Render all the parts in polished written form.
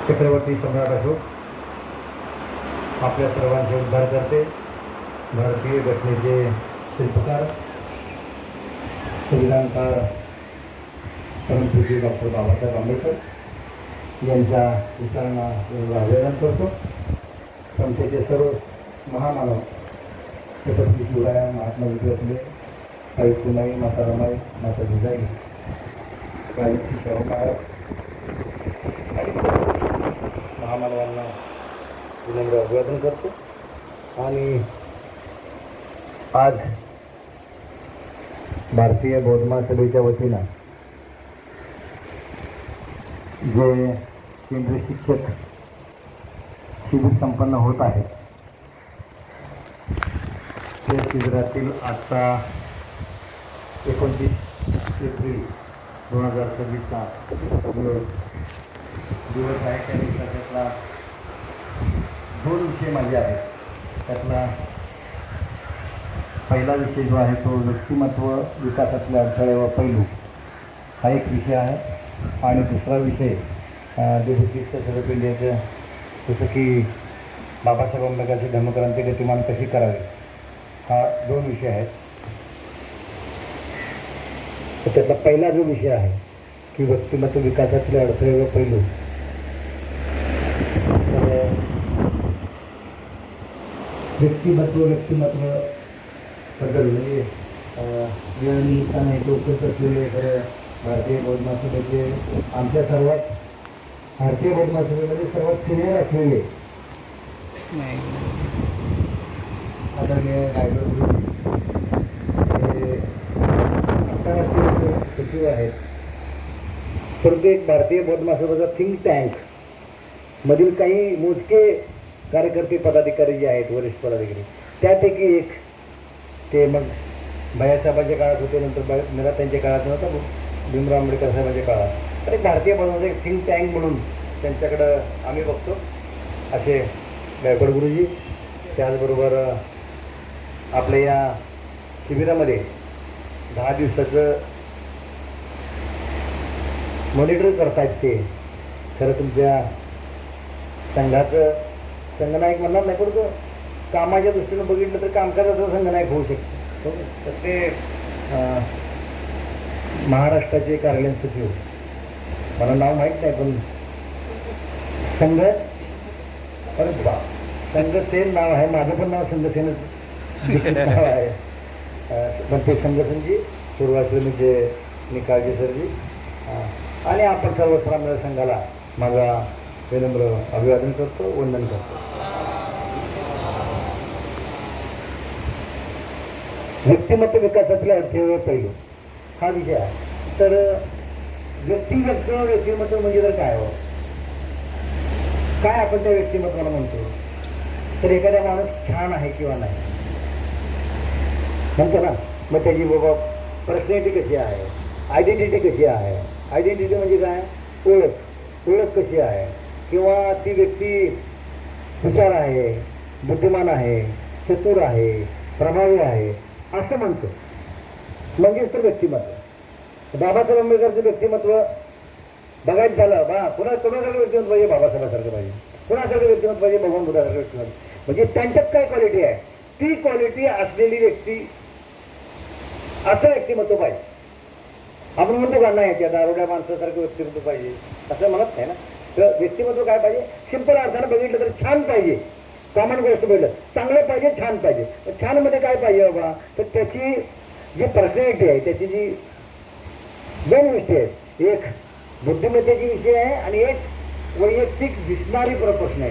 छत्रपती सम्राट अशोक आपल्या सर्वांचे उद्धार करते, भारतीय घटनेचे शिल्पकार, संविधानकार परमपूज्य डॉक्टर बाबासाहेब आंबेडकर यांच्या विचारांना अभिवादन करतो. समतेचे सर्व महामानव छत्रपती शिवराय, महात्मा ज्योतिबा, सावित्रीबाई, माता रमाई, माता जिजाई, राजश्री शाहू महाराज महामानवांना विनम्र अभिवादन करतो. आणि आज भारतीय बौद्ध महासभेच्या वतीनं जे केंद्रीय शिक्षक शिबिर संपन्न होत आहे, त्या शिबिरातील आजचा 29 एप्रिल 2026चा दिवस आहे. त्या दिवसातला 2 विषय माझे आहेत. त्यातला पहिला विषय जो आहे तो व्यक्तिमत्व विकासातले अडथळे व पैलू हा एक विषय आहे. आणि दुसरा विषय डेप्युटी सेक्रेटरी ऑफ इंडियाचं जसं की बाबासाहेब आंबेडकरची धर्मक्रांती गतिमान कशी करावी, हा 2 विषय आहेत. तर त्यातला पहिला जो विषय आहे की व्यक्तिमत्व विकासातले अडथळे व पैलू, तर व्यक्तिमत्व बद्दल म्हणजे निमित्ताने हे उपस्थित असलेले खरं भारतीय बौद्ध महासभेचे आमच्या सर्वात भारतीय बौद्ध महासभेमध्ये सर्वात सिनियर असलेले आदरणीय गायकवाड हे आंतरराष्ट्रीय सचिव आहेत. परंतु एक भारतीय बौद्ध महासभेचा थिंक टँक मधील काही मोजके कार्यकर्ते पदाधिकारी जे आहेत, वरिष्ठ पदाधिकारी, त्यापैकी एक ते मग भैयासाहेबांच्या काळात होते, नंतर त्यांच्या काळात नव्हता, भीमराव आंबेडकर साहेबांच्या काळात. आणि भारतीय बौद्ध एक थिंक टँक म्हणून त्यांच्याकडं आम्ही बघतो असे गायकवाड गुरुजी. त्याचबरोबर आपल्या या शिबिरामध्ये 10 दिवसाचं मॉनिटर करतायत. ते खरं तुमच्या संघाचं संघनायक म्हणणार नाही, पण कामाच्या दृष्टीनं बघितलं तर कामकाजाचं संघनायक होऊ शकतो. तर ते महाराष्ट्राचे कार्यालयीन सचिव, मला नाव माहीत नाही, पण संघ, अरे बा, संघसेन नाव आहे. माझं पण नाव संघसेनच नाव आहे. पण ते संघसेनजी सुरुवातीचे निकाळजी सरजी आणि आपण सर्व श्राम्य संघाला माझा विनम्र अभिवादन करतो, वंदन करतो. व्यक्तिमत्व विकासातले अडथळे व पैलू हा विषय आहे. तर व्यक्तिमत्व म्हणजे तर काय हो, काय आपण त्या व्यक्तिमत्वाला म्हणतो? तर एखादा माणूस छान आहे किंवा नाही म्हणतो ना, मग त्याची बाबा पर्सनॅलिटी कशी आहे, आयडेंटिटी कशी आहे. आयडेंटिटी म्हणजे काय? ओळख कशी आहे, किंवा ती व्यक्ती हुशार आहे, बुद्धिमान आहे, चतुर आहे, प्रभावी आहे असं म्हणतो. म्हणजेच तर व्यक्तिमत्व. बाबासाहेब आंबेडकरचं व्यक्तिमत्व बघायचं झालं, कोणासारखं व्यक्तिमत्व पाहिजे? बाबासाहेबांसारखं पाहिजे. कोणासारखं व्यक्तिमत्व पाहिजे? भगवान बुद्धासारखं व्यक्तिमत्व. म्हणजे त्यांच्यात काय क्वालिटी आहे, ती क्वालिटी असलेली व्यक्ती, असं व्यक्तिमत्व पाहिजे. आपण म्हणतो का नाही त्या दारुड्या माणसासारखं व्यक्तिमत्व पाहिजे असं म्हणत नाही ना. तर व्यक्तिमत्व काय पाहिजे? सिंपल अर्थानं बघितलं तर छान पाहिजे. कॉमन गोष्ट बघितलं चांगलं पाहिजे, छान पाहिजे. छान मध्ये काय पाहिजे बाबा? तर त्याची जी पर्सनॅलिटी आहे, त्याची जी 2 गोष्टी आहेत. एक बुद्धिमत्तेची विषय आहे आणि एक वैयक्तिक दिसणारी प्रश्न आहे.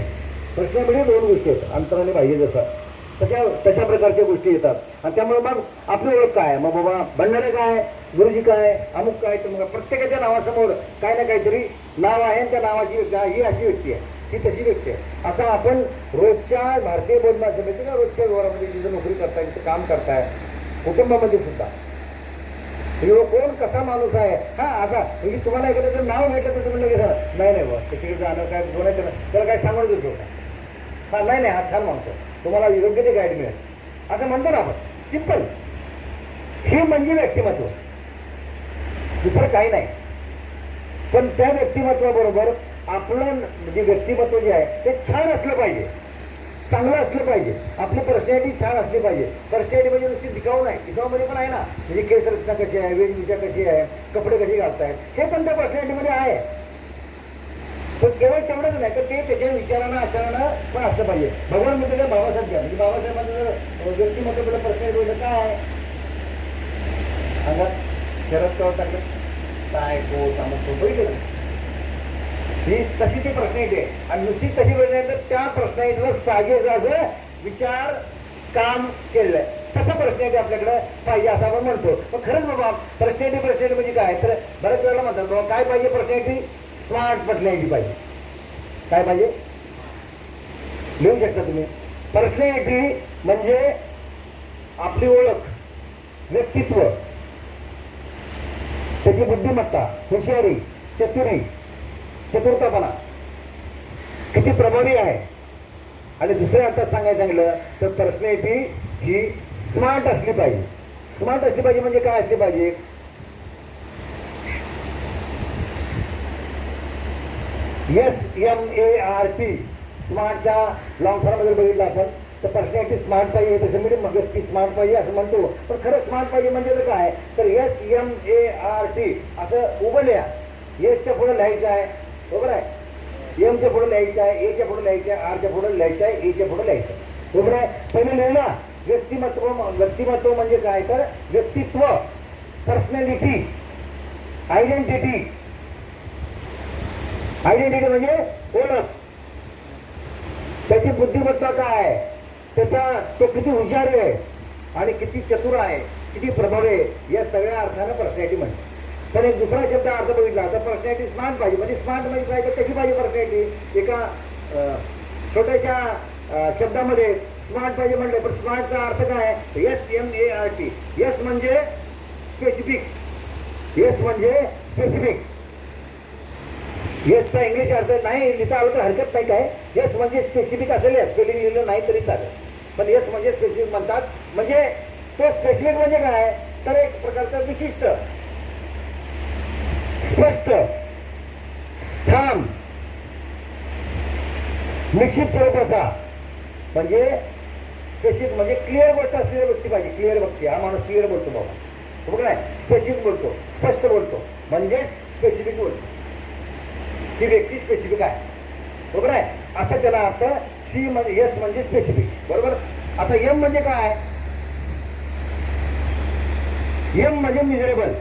प्रश्नामध्ये 2 गोष्टी आहेत, अंतराने पाहिजे जसं तशा प्रकारच्या गोष्टी येतात. आणि त्यामुळे मग आपली ओळख काय? मग बाबा भंडारे काय, गुरुजी काय, अमुक काय, तर मग प्रत्येकाच्या नावासमोर काय ना काहीतरी नाव आहे. त्या नावाची ही अशी व्यक्ती आहे, ही तशी व्यक्ती आहे. असं आपण रोजच्या भारतीय बौद्ध महासभेच्या किंवा रोजच्या व्यवहारामध्ये जिथं नोकरी करताय, तिथं काम करताय, कुटुंबामध्ये सुद्धा कोण कसा माणूस आहे हा असा, म्हणजे तुम्हाला एखाद्याचं नाव भेटलं तसं म्हणलं की नाही बा त्याच्याकडे जाणं काय बोलायचं ना, त्याला काय सांगून देतो का? हा नाही हा छान माणूस आहे, तुम्हाला योग्य ते गाईड मिळेल असं म्हणतो ना आपण. सिंपल. हे म्हणजे व्यक्तिमत्व, दुसरं काही नाही. पण त्या व्यक्तिमत्वाबरोबर आपलं म्हणजे व्यक्तिमत्व जे आहे ते छान असलं पाहिजे, चांगलं असलं पाहिजे, आपली पर्सनॅलिटी छान असली पाहिजे. पर्सनॅलिटी म्हणजे नुसती दिखाऊ नाही, दिखाऊमध्ये पण आहे ना, म्हणजे केस रचना कशी आहे, वेशभूषा कशी आहे, कपडे कशी घालतायत, हे पण त्या पर्सनॅलिटीमध्ये आहे. पण केवळ तेवढंच नाही तर ते त्याच्या विचारानं आचरणानं पण असलं पाहिजे. भगवान म्हणजे काय बाबासाहेब घ्या, म्हणजे बाबासाहेबांचं जर व्यक्तिमत्व पर्सनॅलिटी होतं काय अंगात शरद कळत काय कोट अमुक बघितलं ही तशी ती पर्सनॅलिटी आहे. आणि नुसती कशी बघितलं तर त्या पर्सनॅलिटीला साजेस असं विचार काम केलेलं आहे, तसं पर्सनॅलिटी आपल्याकडे पाहिजे असं आपण म्हणतो. पण खरंच बाबा पर्सनॅलिटी म्हणजे काय, तर बऱ्याच वेळेला म्हणतात बाबा काय पाहिजे पर्सनॅलिटी, स्मार्ट पर्सनॅलिटी पाहिजे. काय पाहिजे लिहू शकता तुम्ही. पर्सनॅलिटी म्हणजे आपली ओळख, व्यक्तित्व, त्याची बुद्धिमत्ता, हुशारी, चतुरतापणा किती प्रभावी आहे. आणि दुसऱ्या अर्थात सांगायचं सांगितलं तर पर्सनॅलिटी ही स्मार्ट असली पाहिजे. स्मार्ट असली पाहिजे म्हणजे काय असली पाहिजे, SMART स्मार्टचा लॉंग फॉर्म मध्ये बघितलं आपण तर पर्सनॅलिटी स्मार्ट पाहिजे, तसं म्हणजे व्यक्ती स्मार्ट पाहिजे असं म्हणतो. पण खरं स्मार्ट पाहिजे म्हणजे तर काय, तर SMART असं उभं लिहा. एसच्या पुढे लिहायचं आहे, बरोबर आहे, एमच्या पुढे लिहायचं आहे, एच्या पुढे लिहायचं आहे, आरच्या पुढे लिहायचं आहे, एच्या पुढे लिहायचं आहे, बरोबर आहे. पहिले लिहिला व्यक्तिमत्व म्हणजे काय, तर व्यक्तित्व, पर्सनॅलिटी, आयडेंटिटी म्हणजे ओळख, त्याची बुद्धिमत्ता काय आहे, तो किती हुशार आहे आणि किती चतुर आहे, किती प्रभावी आहे, या सगळ्या अर्थानं पर्सनॅलिटी म्हणते. पण एक दुसरा शब्द अर्थ बघितला तर पर्सनॅलिटी स्मार्ट पाहिजे. म्हणजे स्मार्ट म्हणजे काय, तर कशी पाहिजे पर्सनॅलिटी, एका छोट्याशा शब्दामध्ये स्मार्ट पाहिजे म्हणलं. पण स्मार्टचा अर्थ काय आहे, SMART. एस म्हणजे स्पेसिफिक, येसचा इंग्लिश अर्थ नाही लिहिता आलं तर हरकत नाही काय. येस म्हणजे स्पेसिफिक असेल, स्पेलिंग लिहिलं नाही तरी चालेल, पण येस म्हणजे स्पेसिफिक म्हणतात. म्हणजे तो स्पेसिफिक म्हणजे काय, तर एक प्रकारचं विशिष्ट, स्पष्ट, ठाम, निश्चित स्वरूपाचा. म्हणजे स्पेसिफिक म्हणजे क्लिअर गोष्ट असलेली व्यक्ती पाहिजे. क्लिअर व्यक्ती, हा माणूस क्लिअर बोलतो बाबा, बरोबर आहे, स्पेसिफिक बोलतो, स्पष्ट बोलतो, म्हणजे स्पेसिफिक बोलतो, ती व्यक्ती स्पेसिफिक आहे, बरोबर आहे, असा त्याला अर्थ. सी म्हणजे एस म्हणजे स्पेसिफिक, बरोबर. आता एम म्हणजे काय, एम म्हणजे मिजरेबल.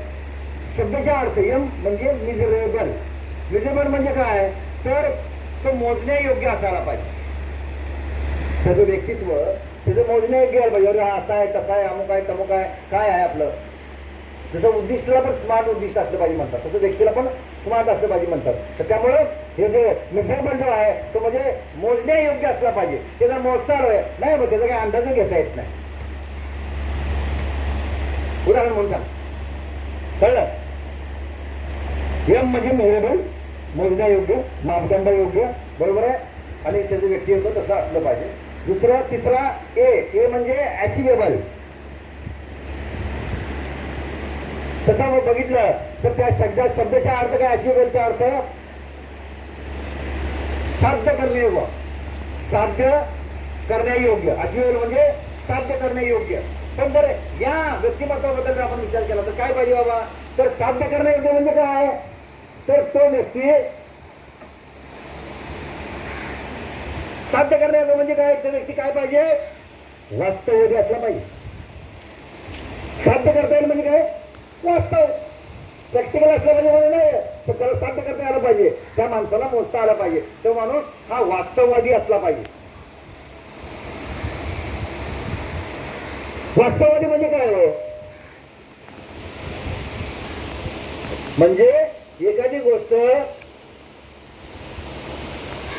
शब्दाचा अर्थ एम म्हणजे मिजरेबल. मिजरेबल म्हणजे काय, तर तो मोजण्यायोग्य असायला पाहिजे. त्याचं व्यक्तित्व त्याचं मोजण्यायोग्य आलं पाहिजे. हा असा आहे, तसा आहे, अमुक आहे, तमुक आहे, काय आहे आपलं. जसं उद्दिष्टाला पण स्मार्ट उद्दिष्ट असलं पाहिजे म्हणतात, तसं व्यक्तीला पण स्मार्ट असलं पाहिजे म्हणतात. तर त्यामुळं हे जे मिजरेबल जो आहे तो म्हणजे मोजण्यायोग्य असला पाहिजे. ते जर मोजता आलं नाही मग त्याचा काही अंदाज घेता येत नाही. उदाहरण म्हणून सांग, कळलं. एम म्हणजे मिजरेबल, मोजण्यायोग्य, मापदंडायोग्य, बरोबर आहे, आणि त्याचं व्यक्तित्व तसं असलं पाहिजे. तिसरा ए म्हणजे अचिवेबल. तसं मग बघितलं तर त्या शब्दाचा अर्थ काय, अचिवेबलचा अर्थ साध्य करण्यायोग्य, साध्य करण्यायोग्य. अचिवेबल म्हणजे साध्य करण्यायोग्य. पण जर या व्यक्तिमत्वाबद्दल आपण विचार केला तर काय पाहिजे बाबा, तर साध्य करण्यायोग्य म्हणजे काय, तर तो व्यक्ती साध्य करण्यायोग्य म्हणजे काय, तो व्यक्ती काय पाहिजे, वास्तववादी असला पाहिजे. साध्य करता येईल म्हणजे काय, वास्तव, प्रॅक्टिकल असलं पाहिजे नाही, तर त्याला साध्य करता आलं पाहिजे, त्या माणसाला मोजता आलं पाहिजे. तो माणूस हा वास्तववादी असला पाहिजे. वास्तववादी म्हणजे काय हो, म्हणजे एखादी गोष्ट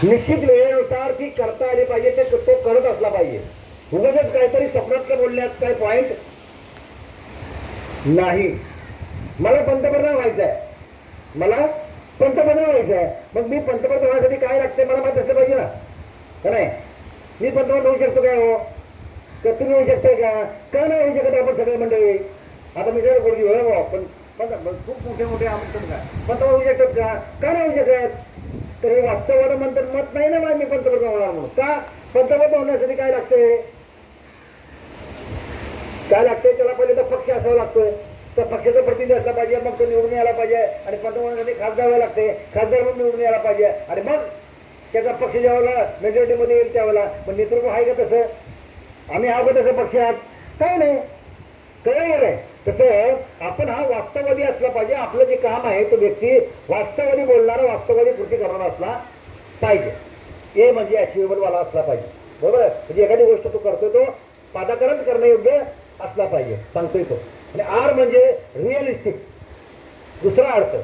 निश्चित वेळेनुसार ती करता आली पाहिजे, ते तो करत असला पाहिजे. उगाच काहीतरी स्वप्नात बोलण्यात काय पॉइंट नाही. मला पंतप्रधान व्हायचं आहे, मला पंतप्रधान व्हायचं आहे, मग मी पंतप्रधान होण्यासाठी काय लागते मला माहित असलं पाहिजे ना, का नाही. मी पंतप्रधान होऊ शकतो काय हो, तर तुम्ही होऊ शकताय का नाही होऊ शकत आपण सगळे मंडळी. आता मी जर बोलली हो पण खूप मोठे अमुक काय पंतप्रधान होऊ शकतात का नाही होऊ शकत, तर हे वास्तववाद म्हणतात मत नाही ना मी पंतप्रधान होणार म्हणून. का? पंतप्रधान होण्यासाठी काय लागतंय? काय लागतंय? त्याला पहिले तर पक्ष असावा लागतोय, तर पक्षाचा प्रतिनिधी असला पाहिजे, मग तो निवडून यायला पाहिजे, आणि पंतप्रधानासाठी खासदार व्हायला लागते, खासदार म्हणून निवडून यायला पाहिजे, आणि मग त्याचा पक्ष ज्यावेळेला मेजॉरिटीमध्ये येईल त्यावेळेला मग नेतृत्व आहे का तसं? आम्ही आहोत का तसं पक्षात? काय नाही, कळलं गेलंय. तसं आपण हा वास्तववादी असला पाहिजे. आपलं जे काम आहे तो व्यक्ती वास्तववादी बोलणारा, वास्तववादी कृती करणारा असला पाहिजे. हे म्हणजे अचिव्हेबल वाला असला पाहिजे, बरोबर आहे. म्हणजे एखादी गोष्ट तो करतो तो पादाकरण करण्यायोग्य असला पाहिजे, सांगतोय तो. आणि आर म्हणजे रिअलिस्टिक. दुसरा अर्थ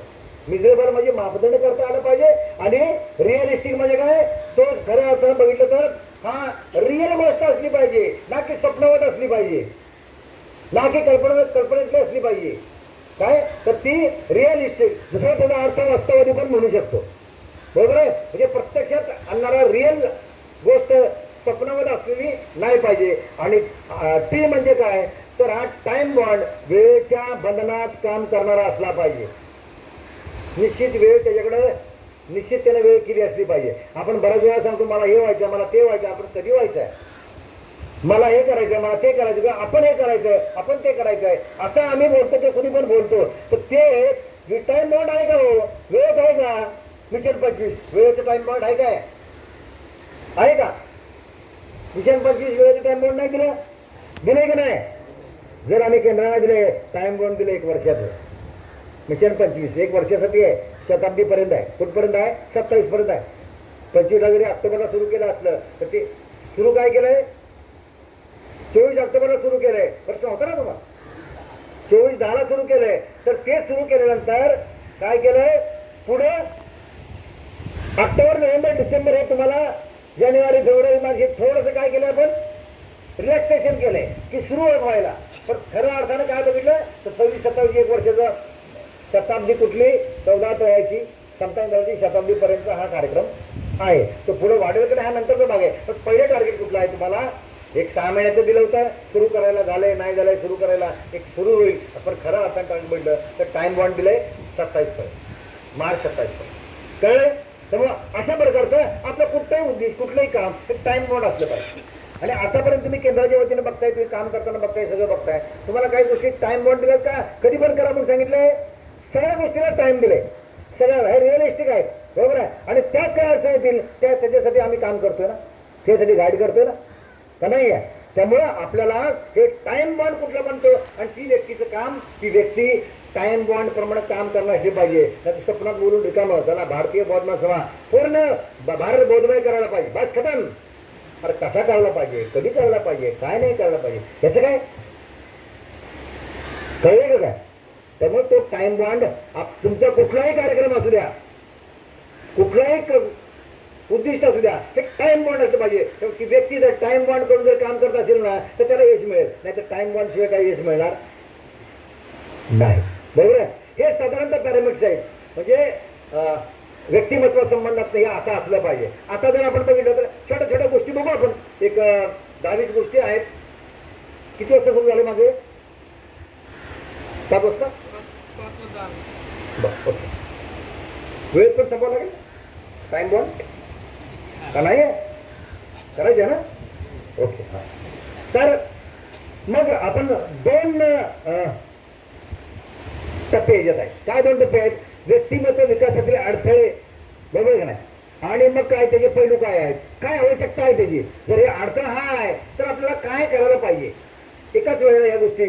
मिझरेबल म्हणजे मापदंड करता आलं पाहिजे, आणि रिअलिस्टिक म्हणजे काय? तो खऱ्या अर्थानं बघितलं तर हा रिअल गोष्ट असली पाहिजे, ना की स्वप्नवत असली पाहिजे, ना की कल्पनेतली असली पाहिजे. काय तर ती रिअलिस्टिक. दुसरा त्याचा अर्थ वास्तववादी पण म्हणू शकतो, बरोबर आहे. म्हणजे प्रत्यक्षात आणणारा रिअल गोष्ट स्वप्नामध्ये असलेली नाही पाहिजे. आणि टी म्हणजे काय? तर हा टाइम बॉन्ड, वेळेच्या बंधनात काम करणारा असला पाहिजे. निश्चित वेळ त्याच्याकडे निश्चिततेने वेळ केली असली पाहिजे. आपण बऱ्याच वेळा सांगतो मला हे व्हायचं, मला ते व्हायचं. आपण कधी व्हायचं आहे? मला हे करायचंय, मला ते करायचं, का आपण हे करायचंय, आपण ते करायचंय, असं आम्ही बोलतो, ते कुणी पण बोलतो. तर ते टाइम बॉन्ड आहे का? हो, वेळ आहे का? मिशन 25 वेळेचं टाइम बॉन्ड आहे काय? आहे का? मिशन 25 वेळेचं टाइम बॉन्ड नाही दिलं, दिलंय का नाही? जर आम्ही केंद्राला दिले टाइम बॉन्ड दिले 1 वर्षाचं, मिशन 25 1 वर्षासाठी आहे, शताब्दीपर्यंत आहे. कुठपर्यंत आहे? 27 पर्यंत आहे. 25 जरी ऑक्टोबरला सुरू केलं असलं तर ते सुरू काय केलंय? 24 ऑक्टोबरला सुरू केलंय. प्रश्न होता ना तुम्हाला? 24/10 सुरू केलंय. तर ते सुरू केल्यानंतर काय केलंय? पुढे ऑक्टोबर, नोव्हेंबर, डिसेंबर हे तुम्हाला जानेवारी, फेब्रुवारी, मार्च हे थोडंसं काय केलं आपण? रिलॅक्सेशन केलंय की सुरू व्हायला. पण खऱ्या अर्थानं काय बघितलं तर 26-27 1 वर्षाचं शताब्दी कुठली? 14 यायची समतांची शताब्दीपर्यंत हा कार्यक्रम आहे. तो पुढे वाढेल की नाही हा नंतरचा भाग आहे. पण पहिले टार्गेट कुठलं आहे तुम्हाला? एक 6 महिन्याचं दिलं होतं, सुरू करायला झालंय नाही झालंय, सुरू करायला एक सुरू होईल. आपण खरं अर्थानं टार्गेट बघितलं तर टाइम बॉन्ड दिलंय 27 पर्यंत, मार्च 27 पर्यंत. कळलंय? त्यामुळं अशा प्रकारचं आपलं कुठलंही उद्देश, कुठलंही काम हे टाइम बॉन्ड असलं पाहिजे. आणि आतापर्यंत तुम्ही केंद्राच्या वतीने बघताय, तुम्ही काम करताना बघताय, सगळं बघताय, तुम्हाला काही गोष्टी टाइम बॉन्ड दिलात का? कधी पण करा म्हणून सांगितलंय? सगळ्या गोष्टीला टाइम दिले, सगळ्या हे रिअलिस्टिक आहे, बरोबर आहे. आणि त्या काय अर्थ येतील त्याच्यासाठी आम्ही काम करतोय ना, त्यासाठी गाईड करतोय ना, का नाही आहे? त्यामुळं आपल्याला हे टाइम बॉन्ड कुठला बनतो, आणि ती व्यक्तीचं काम, ती व्यक्ती टाइम बॉन्ड प्रमाणे काम करणं असले पाहिजे. त्याचं स्वप्नात बोलून रिकामं त्याला भारतीय बौद्ध सभा पूर्ण भारत बौद्धमय करायला पाहिजे, बस खतम. अरे कसा करायला पाहिजे, कधी करायला पाहिजे, काय नाही करायला पाहिजे, याचं काय कळलं का काय? त्यामुळे तो टाइम बॉन्ड तुमचा कुठलाही कार्यक्रम असू द्या, कुठलाही उद्दिष्ट असू द्या, ते टाइम बॉन्ड असलं पाहिजे. की व्यक्ती जर टाइम बॉन्ड करून जर काम करत असेल ना तर त्याला यश मिळेल, नाही तर टाइम बॉन्ड शिवाय काही यश मिळणार नाही, बरोबर आहे. हे साधारणतः पॅरामीटर्स आहेत. म्हणजे व्यक्तिमत्व संबंधात हे असं असलं पाहिजे. आता जर आपण बघितलं तर छोट्या छोट्या गोष्टी बघू आपण. एक 10-20 गोष्टी आहेत. किती वाजता सुरू झाले माझे? 7 वाजता. बरं, ओके. वेळ पण संपावं लागेल. टाइम बॉन्ड का नाही आहे? करायचं ना? ओके. हां, तर मग आपण 2 टप्पे याच्यात आहेत. काय 2 टप्पे आहेत? व्यक्तिमत्व विकासातील अडथळे, बरोबर का नाही? आणि मग काय त्याचे पैलू काय आहेत, काय आवश्यकता आहे त्याची. जर हे अडथळा हा आहे तर आपल्याला काय करायला पाहिजे. एकाच वेळेला या गोष्टी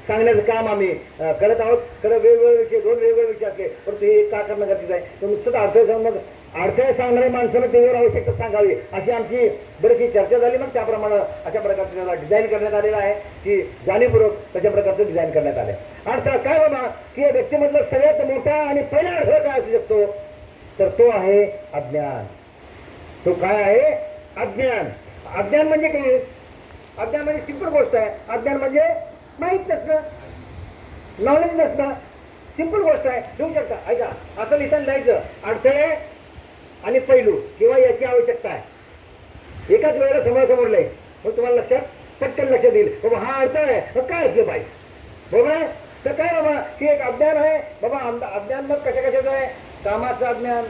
सांगण्याचं काम आम्ही करत आहोत. खरं वेगवेगळे विषय, 2 वेगवेगळे विषय असले परंतु हे का करणं गरजेचं आहे. तर नुसतंच अडथळे सांगून मग अडथळे सांगणाऱ्या माणसानं त्याच्यावर आवश्यकता सांगावी अशी आमची बरीचशी चर्चा झाली. मग त्याप्रमाणे अशा प्रकारचं त्याला डिझाईन करण्यात आलेलं आहे की जाणीवपूर्वक तशा प्रकारचं डिझाईन करण्यात आलं आहे. अडथळा काय बाबा की या व्यक्तीमधला सगळ्यात मोठा आणि पहिला अडथळा काय असू शकतो तर तो आहे अज्ञान. तो काय आहे? अज्ञान. अज्ञान म्हणजे काय? अज्ञान म्हणजे सिंपल गोष्ट आहे. अज्ञान म्हणजे माहीत नसणं, नॉलेज नसणं, सिंपल गोष्ट आहे. लिहू शकता, ऐका असं लिहिताना लिहायचं अडथळे आणि पैलू किंवा याची आवश्यकता आहे. एकाच वेळेला समोरासमोर लिहायचं, मग तुम्हाला लक्षात पटकन लक्षात येईल बाबा हा अडथळा आहे, मग काय असलं पाहिजे, बरोबर आहे. तर काय बाबा की एक अज्ञान आहे बाबा. अज्ञान मग कशा कशाचं आहे? कामाचं अज्ञान,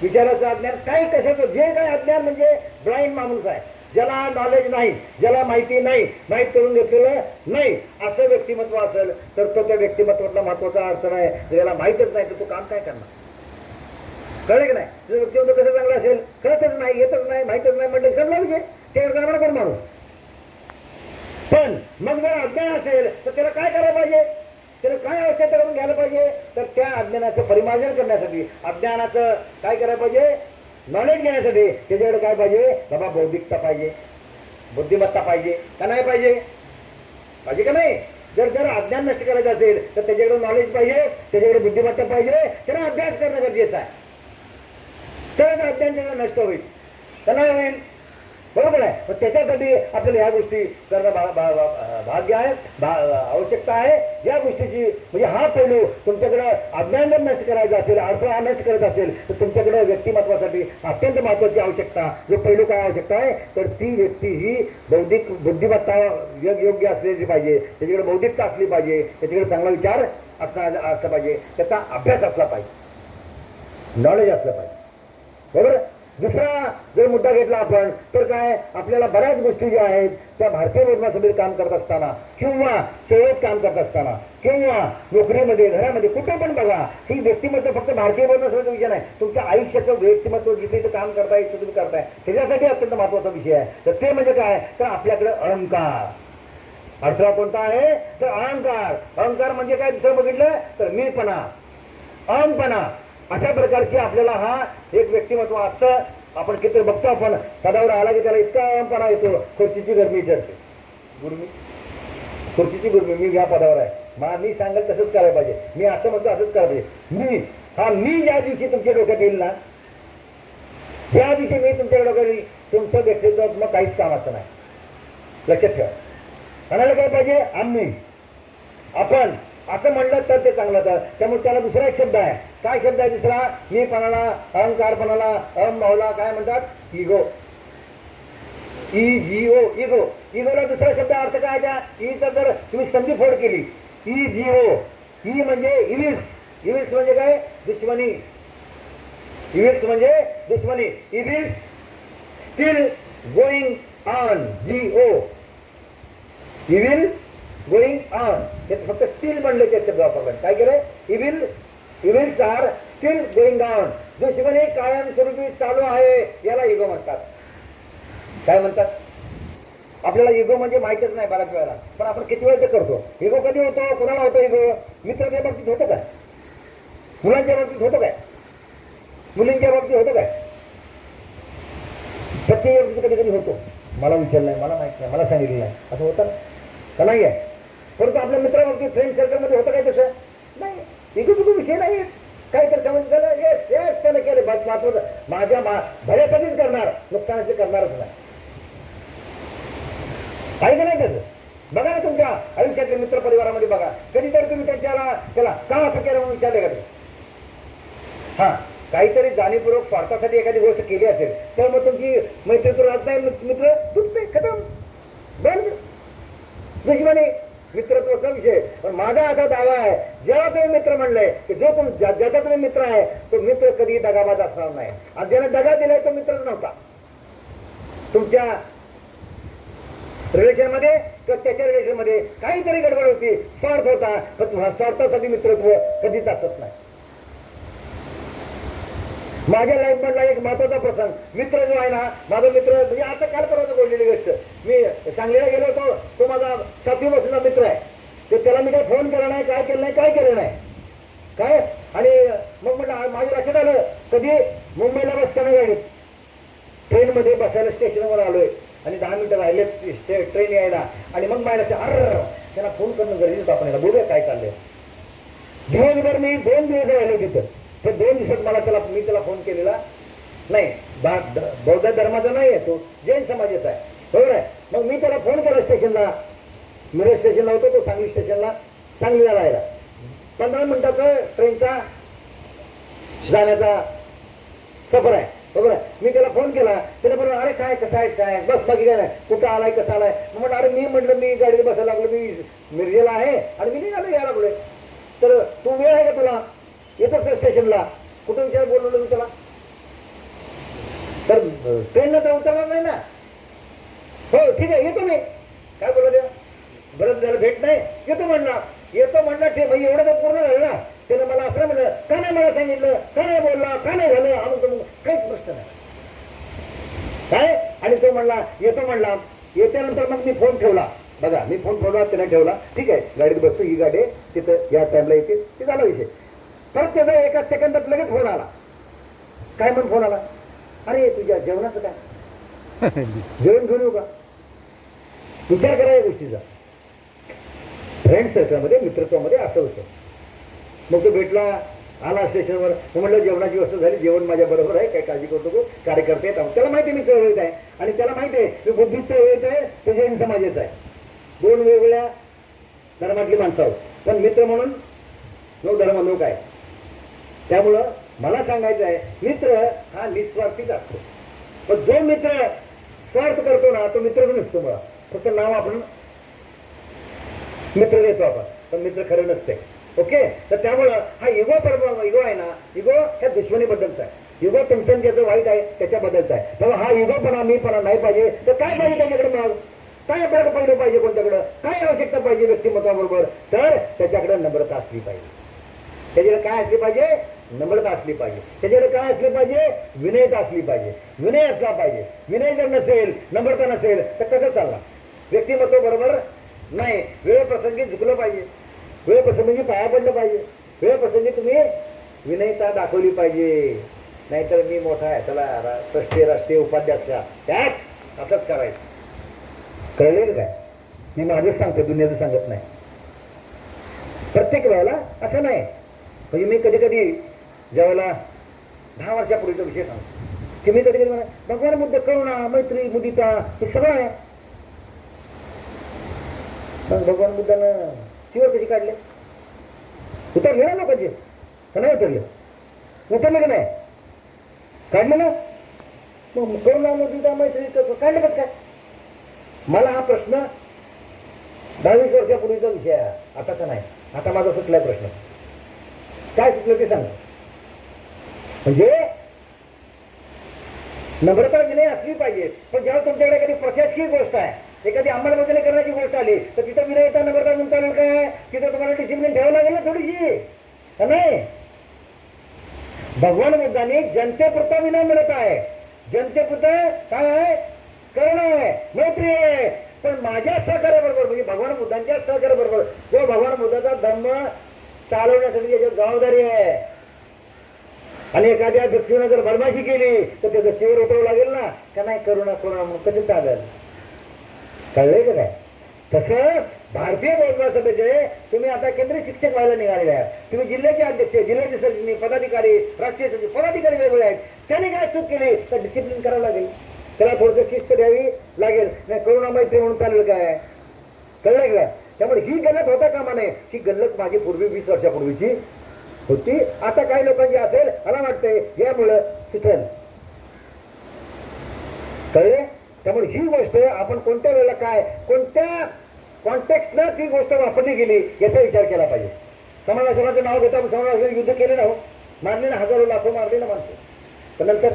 विचाराचं अज्ञान, काही कशाचं जे काही अज्ञान म्हणजे ब्लाइंड माणूस आहे, ज्याला नॉलेज नाही, ज्याला माहिती नाही, माहीत करून घेतलेलं नाही, असं व्यक्तिमत्व असेल तर तो त्या व्यक्तिमत्वातला महत्वाचा अर्थ नाही. ज्याला माहीतच नाही तर तो काम काय करणार? कळलं की नाही? तुझं व्यक्तिमत्व कसं चांगलं असेल, कळतच नाही, येतच नाही, माहीतच नाही म्हटलं समजा म्हणजे ते करणार कोण माणूस. पण मग जर अज्ञान असेल तर त्याला काय करायला पाहिजे, त्याला काय आवश्यकता करून घ्यायला पाहिजे, तर त्या अज्ञानाचं परिमार्जन करण्यासाठी, अज्ञानाचं काय करायला पाहिजे, नॉलेज घेण्यासाठी त्याच्याकडे काय पाहिजे, बाबा बौद्धिकता पाहिजे, बुद्धिमत्ता पाहिजे का नाही पाहिजे, पाहिजे का नाही? जर जर अज्ञान नष्ट करायचं असेल तर त्याच्याकडे नॉलेज पाहिजे, त्याच्याकडे बुद्धिमत्ता पाहिजे, त्याला अभ्यास करणं गरजेचं आहे. तरच अज्ञान त्याला नष्ट होईल, का नाही होईल? बरोबर आहे. पण त्याच्यासाठी आपल्याला ह्या गोष्टी करणं भाग्य आहे, आवश्यकता आहे. या गोष्टीची म्हणजे हा पैलू तुमच्याकडे अज्ञान जर नष्ट करायचा असेल, अडथळा नष्ट करायचा असेल तर तुमच्याकडे व्यक्तिमत्वासाठी अत्यंत महत्वाची आवश्यकता, जो पैलू काय आवश्यकता आहे, तर ती व्यक्ती ही बौद्धिक बुद्धिमत्ता योग्य असलेली पाहिजे, त्याच्याकडे बौद्धिकता असली पाहिजे, त्याच्याकडे चांगला विचार असला पाहिजे, त्याचा अभ्यास असला पाहिजे, नॉलेज असलं पाहिजे. बरोबर. दुसरा जर मुद्दा घेतला आपण तर काय, आपल्याला बऱ्याच गोष्टी ज्या आहेत त्या भारतीय निर्माण काम करत असताना किंवा सेवेत काम करत असताना किंवा नोकरीमध्ये, घरामध्ये, कुठे पण बघा, ही व्यक्तिमत्व फक्त भारतीय निर्माण विषय नाही, तुमच्या आयुष्याचं व्यक्तिमत्व जिथे काम करताय तिथे तुम्ही करताय त्याच्यासाठी अत्यंत महत्वाचा विषय आहे. तर ते म्हणजे काय, तर आपल्याकडे अहंकार. अडथळा कोणता आहे, तर अहंकार. अहंकार म्हणजे काय, दुसरं बघितलं तर मीपणा, अहंपणा, अशा प्रकारची आपल्याला हा एक व्यक्तिमत्व असतं. आपण किती बघतो, आपण पदावर आला की त्याला इतका अहंपणा येतो, खुर्चीची गरमी चढते, गुरमी, खुर्चीची गुरमी, मी ह्या पदावर आहे, मला मी सांगेल तसंच करायला पाहिजे, मी असं म्हणतो असंच करायला पाहिजे. मी ज्या दिवशी तुमच्या डोक्यात येईल ना, ज्या दिवशी मी तुमच्या डोक्यात येईल, तुमचं व्यक्तित्व मग काहीच कामाचं नाही. लक्षात ठेवा. म्हणायला काय पाहिजे, आम्ही, आपण असं म्हणलं तर ते चांगलं. तर त्यामुळे त्याला दुसरा एक शब्द आहे. काय शब्द आहे दुसरा, मीपणाला, अहंकारपणाला, अहमभावला काय म्हणतात, इगो. Ego, ego. इगोला दुसरा शब्द अर्थ काय त्या ईचा जर तुम्ही संधी फोड केली, इगो, ई म्हणजे इविल्स. इविल्स म्हणजे काय, दुश्मनी. इविल्स म्हणजे दुश्मनी. Evils steel going on, Jio, evil going on. हे फक्त स्टील म्हणले ते शब्द वापरला. काय केलं, evil, evils are still going on. दुश्मनी कायमस्वरूपी चालू आहे, याला इगो म्हणतात. काय म्हणतात, आपल्याला इगो म्हणजे माहितच नाही बऱ्याच वेळेला, पण आपण किती वेळ ते करतो. इगो कधी होतो, कुणाला होतो इगो, मित्राच्या बाबतीत होतं काय, मुलांच्या बाबतीत होतं काय, मुलींच्या बाबतीत होतं काय, प्रत्येक बाबतीत कधी कधी होतो. मला विचारलं नाही, मला माहित नाही, मला सांगितलं नाही, असं होतं का नाही आहे. परंतु आपल्या मित्राबाबतीत, फ्रेंड सर्कलमध्ये होतं काय तसं नाही. इगो बिगो विषय नाही. काय तर समजलं, येस येस त्यानं केलं, महत्वाचं माझ्या भल्यासाठीच करणार, नुकसानाचे करणारच नाही. काही का नाही तसं. बघा ना तुमच्या आयुष्यातल्या मित्र परिवारामध्ये बघा, कधीतरी तुम्ही त्याला का असं केलं म्हणून विचारले का तुम्ही? हा, काहीतरी जाणीवपूर्वक स्वार्थासाठी एखादी गोष्ट केली असेल तर मग तुमची मैत्री राहत नाही, मित्र तुटते, खतम, बंद, दुश्मनी. मित्रत्वाचा विषय. पण माझा असा दावा आहे, जेव्हा तुम्ही मित्र म्हणलंय की जो ज्याचा तुम्ही मित्र आहे तो मित्र कधी दगाबाज असणार नाही. आणि ज्याने दगा दिलाय तो मित्रच नव्हता तुमच्या रिलेशन मध्ये किंवा त्याच्या रिलेशन मध्ये काहीतरी गडबड होती, स्वार्थ होता. पण स्वार्थासाठी मित्रत्व कधीच असत नाही. माझ्या लाईफ मधला एक महत्वाचा प्रसंग, मित्र जो आहे ना, माझा मित्र म्हणजे आता काल परवा बोललेली गोष्ट, मी सांगलीला गेलो होतो, तो माझा 7वी पासूनचा मित्र आहे. तर त्याला मी काय फोन केला नाही, काय केलं नाही, काय केलं नाही काय. आणि मग म्हटलं माझ्या लक्षात आलं, कधी मुंबईला बसताना गाडीत ट्रेनमध्ये बसायला स्टेशनवर आलोय आणि 10 मिनिटं राहिले ट्रेन यायला, आणि मग माझ्या लक्षात त्यांना फोन करणं गरजेचं, आपण याला बोलूया काय चाललंय. दिवसभर मी 2 दिवस राहिले तिथं. ते 2 दिवसात मी त्याला फोन केलेला नाही. बौद्ध धर्माचा नाही आहे, तो जैन समाजाचा आहे, बरोबर आहे. मग मी त्याला फोन केला स्टेशनला, मिरज स्टेशनला होतो तो, सांगली स्टेशनला, सांगलीला राहायला. 15 मिनिटाचा ट्रेनचा जाण्याचा सफर आहे, बरोबर आहे. मी त्याला फोन केला, त्याने बरोबर अरे काय कसं आहे, काय बस बाकी काय नाही, कुठं आलाय कसा आलाय. म्हटलं अरे मी म्हटलं मी गाडीत बसायला लागलो, मी मिरजेला आहे आणि मी निघालो यायला लागलोय. तर तू वेळ आहे का तुला, येतोच का स्टेशनला, कुठं विचार बोलवलं मी त्याला. ट्रेनला तर उतरणार नाही ना. हो ठीक आहे येतो मी. काय बोला द्या बरंच झालं भेट नाही येतो म्हणला. येतो म्हणला ठीक म्हणजे एवढं तर पूर्ण झालं ना. त्यानं मला असं म्हणलं का नाही मला सांगितलं का नाही बोलला का नाही झालं आम्ही काहीच प्रश्न नाही काय. आणि तो म्हणला येतो म्हणला. येत्यानंतर मग मी फोन ठेवला. बघा मी फोन ठेवला त्याने ठेवला. ठीक आहे गाडीत बसतो ही गाडी तिथं या टाइमला येते ते झाला विषय. परत त्याचा एका सेकंदात लगेच फोन आला. काय म्हणून फोन आला अरे तुझ्या जेवणाचं काय जेवण घेऊन येऊ का. विचार करा या गोष्टीचा. फ्रेंड सर्कलमध्ये मित्रत्वामध्ये असं होतं. मग तो भेटला आला स्टेशनवर. म्हटलं जेवणाची व्यवस्था झाली जेवण माझ्या बरोबर आहे काय काळजी करतो नको कार्यकर्ते येत त्याला माहिती आहे मी चळवळीत आहे आणि त्याला माहिती आहे मी बुद्धिस्ट चळवळीत आहे तो जैन समाजाचा आहे. दोन वेगवेगळ्या धर्मातली माणसं आहोत पण मित्र म्हणून नो धर्म नो काय. त्यामुळं मला सांगायचं आहे मित्र हा निस्वार्थीच असतो. पण जो मित्र स्वार्थ करतो ना तो मित्र नसतो. मला फक्त नाव आपण मित्र देतो आपण पण मित्र खरं नसते. ओके तर त्यामुळं हा इगो इगो आहे ना इगो ह्या दुश्मनीबद्दलचा आहे. इगो तुमचं ज्याचं वाईट आहे त्याच्याबद्दलचा आहे. तेव्हा हा इगोपणा मीपणा नाही पाहिजे. तर काय पाहिजे त्याच्याकडे मग काय आपल्याला पाहिलं पाहिजे कोणत्याकडं काय आवश्यकता पाहिजे व्यक्तिमत्वाबरोबर तर त्याच्याकडे नम्रता असली पाहिजे. त्याच्याकडे काय असली पाहिजे नम्रता असली पाहिजे. त्याच्याकडे काय असली पाहिजे विनयता असली पाहिजे. विनय असला पाहिजे. विनय जर नसेल नम्रता नसेल तर कसं चालणार. व्यक्तिमत्व बरोबर नाही. वेळ प्रसंगी झुकलं पाहिजे. वेळ प्रसंगी पाया पडलं पाहिजे. वेळ प्रसंगी तुम्ही विनयता दाखवली पाहिजे. नाहीतर मी मोठा आहे चला राष्ट्रीय उपाध्यक्ष त्याच असंच करायचं. कळलेलं काय मी माझंच सांगतो दुनियाचं सांगत नाही. प्रत्येक वेळेला असं नाही. म्हणजे मी कधी कधी ज्यावेळेला 10 वर्षापूर्वीचा विषय सांगतो की मी कधी कधी म्हणा भगवान बुद्ध करुणा मैत्री मुदिता हे सगळं आहे. मग भगवान बुद्धानं चिवर कशी काढले उतरले ना लोकांचे का नाही उतरले उतरले का नाही काढले ना. मग करुणा मुदिता मैत्री काढले कसं काय. मला हा प्रश्न 22 वर्षापूर्वीचा विषय आहे आताचा नाही. आता माझा सुटलाय प्रश्न. काय सुटलं ते सांग. म्हणजे नम्रता विनय असली पाहिजे. पण जेव्हा तुमच्याकडे एखादी प्रशासकीय गोष्ट आहे एखादी अंमलबजावणी करण्याची गोष्ट आली तर तिथं विनयता नम्रता म्हणता येईल काय. तिथं तुम्हाला डिसिप्लिन ठेवावं लागेल ना थोडीशी का नाही. भगवान बुद्धांनी जनतेपुरता विनय मिळत आहे. जनतेपुरतं काय आहे करुणा आहे मैत्री आहे. पण माझ्या सहकार्याबरोबर म्हणजे भगवान बुद्धांच्या सहकार्याबरोबर जो भगवान बुद्धाचा धर्म चालवण्यासाठी त्याची जबाबदारी आहे. आणि एखाद्या भिक्षूने जर बदमाशी केली तर त्याचं चिवर उतरावं लागेल ना का नाही. करुणा करुणा म्हणून कसं चालेल. कळलंय का काय. तसं भारतीय बौद्ध सभेचे तुम्ही आता केंद्रीय शिक्षक व्हायला निघालेले आहेत. तुम्ही जिल्ह्याचे अध्यक्ष जिल्ह्याचे सरचिटणीस पदाधिकारी राष्ट्रीय सचिव पदाधिकारी वेगवेगळे आहेत. त्यांनी काय चूक केली तर डिसिप्लिन करावं लागेल. त्याला थोडंसं शिस्त द्यावी लागेल. नाही करुणा मैत्री म्हणून चालेल काय. कळलंय का. त्यामुळे ही गल्लत होता कामा नये. ही गल्लत माझी पूर्वी 20 वर्षापूर्वीची होती. आता काही लोकांची असेल मला वाटतंय यामुळं सुटेल. कळले. त्यामुळे ही गोष्ट आपण कोणत्या वेळेला काय कोणत्या कॉन्टेक्स्टनं ती गोष्ट वापरली गेली याचा विचार केला पाहिजे. समाजाचं नाव घेता समाजाचं युद्ध केले ना मारले ना हजारो लाखो मारले ना माणसं. पण नंतर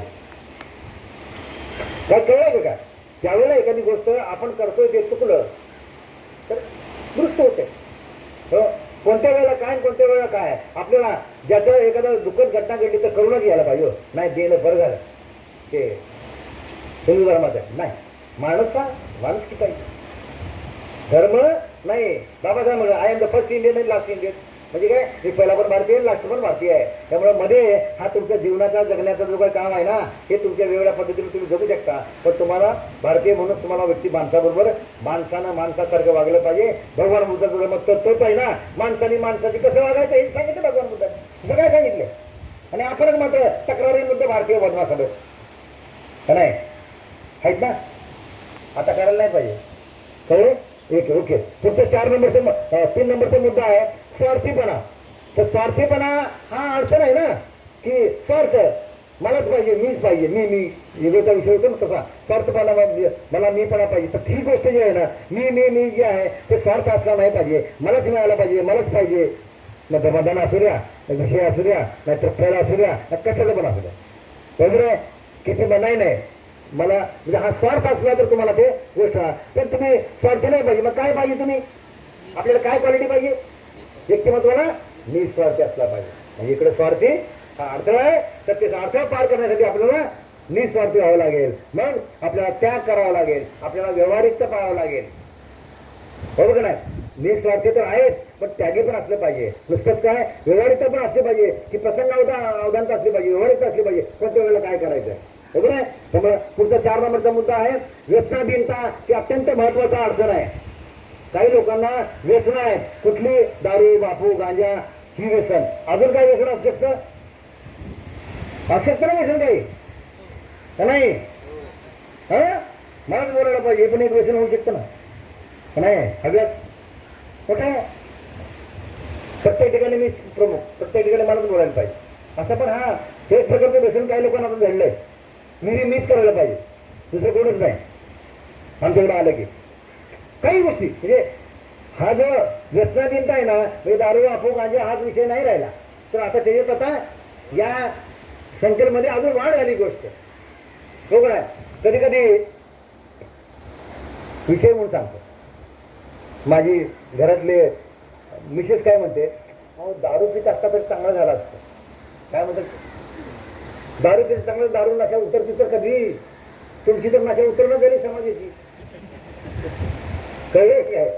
काय कळलं का ज्यावेळेला एखादी गोष्ट आपण करतोय ते चुकलं तर दुरुस्त होते. कोणत्या वेळेला काय कोणत्या वेळेला काय आपल्याला ज्याचं एखादं दुःखद घटना घडली तर करूनच घ्यायला पाहिजे. नाही देणं बरं झालं ते हिंदू धर्माचं नाही. माणूस का माणूस की पाहिजे. धर्म नाही. बाबासाहेब म्हणलं I am the first Indian आणि लास्ट इंडियन म्हणजे काय मी पहिला पण भारतीय लास्ट पण भारतीय आहे. त्यामुळे मध्ये हा तुमच्या जीवनाचा जगण्याचा जो काही काम आहे ना हे तुमच्या वेगवेगळ्या पद्धतीने तुम्ही जगू शकता. पण तुम्हाला भारतीय म्हणून तुम्हाला व्यक्ती माणसाबरोबर माणसानं माणसासारखं वागलं पाहिजे. भगवान बुद्धाचं मत तोच आहे ना. माणसाने माणसाची कसं वागायचं हे सांगितलं भगवान बुद्धाने. काय सांगितलं. आणि आपणच मात्र तक्रारी मुद्दे भारतीय बदमाश आलो का नाही आहेत ना. आता करायला नाही पाहिजे. कळलं. Okay okay. पुढचं 4 नंबरचा 3 नंबरचा मुद्दा आहे स्वार्थीपणा. तर स्वार्थीपणा हा अडचण आहे ना की स्वार्थ मलाच पाहिजे मीच पाहिजे मी इगोचा विषय होतो ना तसा स्वार्थपणा मला मीपणा पाहिजे. तर ही गोष्ट जी आहे ना मी जी आहे ते स्वार्थ असला नाही पाहिजे. मलाच मिळायला पाहिजे मलाच पाहिजे. नाही तर मदान असू द्या विषय असू द्या नाही तर फळ असू द्या कशाचं पण असू द्या. बरोबर आहे. किती बनाई नाही मला म्हणजे हा स्वार्थ असला तर तुम्हाला ते गोष्ट पण तुम्ही स्वार्थी नाही पाहिजे. मग काय पाहिजे तुम्ही, आपल्याला काय क्वालिटी पाहिजे व्यक्तिमत्वाला, निस्वार्थी असला पाहिजे. म्हणजे इकडे स्वार्थी हा अडथळा आहे, तर ते अडथळा पार करण्यासाठी आपल्याला निस्वार्थी व्हावं लागेल. मग आपल्याला त्याग करावा लागेल, आपल्याला व्यावहारिकता पाळावं लागेल. बरोबर नाही, निस्वार्थी तर आहेच पण त्यागी पण असलं पाहिजे. नुसतंच काय व्यावहारिकता पण असली पाहिजे की प्रसंग अवधानता असली पाहिजे, व्यावहारिकता असली पाहिजे. कोणत्या वेळेला काय करायचं आहे. बरोबर आहे. त्यामुळे पुढचा 4 नंबरचा मुद्दा आहे व्यसनाधीनता. ही अत्यंत महत्वाचा अडचण आहे. काही लोकांना व्यसन आहे, कुठली दारू, बापू, गांजा ही व्यसन. अजून काय व्यसन असू शकतं, असू शकतं ना व्यसन काही का नाही. हा मलाच बोलायला पाहिजे, हे पण एक व्यसन होऊ शकतं ना का नाही. सगळ्यात मोठं आहे. प्रत्येक ठिकाणी मी प्रमुख, प्रत्येक ठिकाणी मलाच बोलायला पाहिजे असं. पण हा हे प्रकारचं व्यसन काही लोकांना पण घडलंय. मीच करायला पाहिजे, दुसरं कोणच नाही. आमच्याकडे आलं की काही गोष्टी म्हणजे हा जो व्यसनाधीनता आहे ना, म्हणजे दारू, बापू, गांजा हाच विषय नाही राहिला. तर आता त्याच्यात आता या संख्येमध्ये अजून वाढ झाली गोष्ट. बरोबर आहे. कधी कधी विषय म्हणून सांगतो, माझी घरातले मिसेस काय म्हणते, अहो दारू पित असता तरी चांगला झाला असतं. काय म्हणतात, दारू पित चांगलं, दारू नशा उतरती तर कधी, तुमची तर नशा उतरणं झाली समाजाची. कळले की आहे.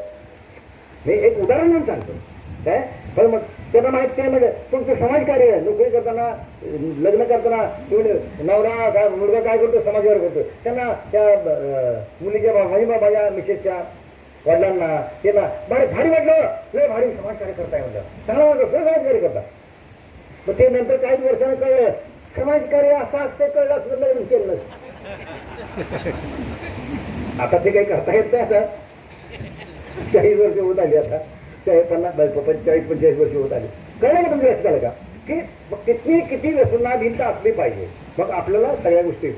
मी एक उदाहरण म्हणून सांगतो काय. पण मग त्यांना माहित काय, म्हणजे तुमचं समाजकार्य नोकरी करताना, लग्न करताना तुम्ही नवरा काय मुलगा काय करतो, समाजावर करतो. त्यांना त्या मुलीच्या माझी बाबाच्या मिसेसच्या वडिलांना त्यांना भारी वाटलं, लय भारी समाजकार्य करताय म्हणलं, चांगला वाटलं, समाजकार्य करता. मग ते नंतर काही वर्षानं कळलं समाजकार्य असं असते, कळलं असं लग्न केलं नसतं. आता ते काही करता येत नाही. आता 40 वर्ष होत आली, आता 45 वर्ष होत आली. कळलं का तुमच्या लक्षात का की किती व्यसनाधीनता असली पाहिजे. मग आपल्याला सगळ्या गोष्टी,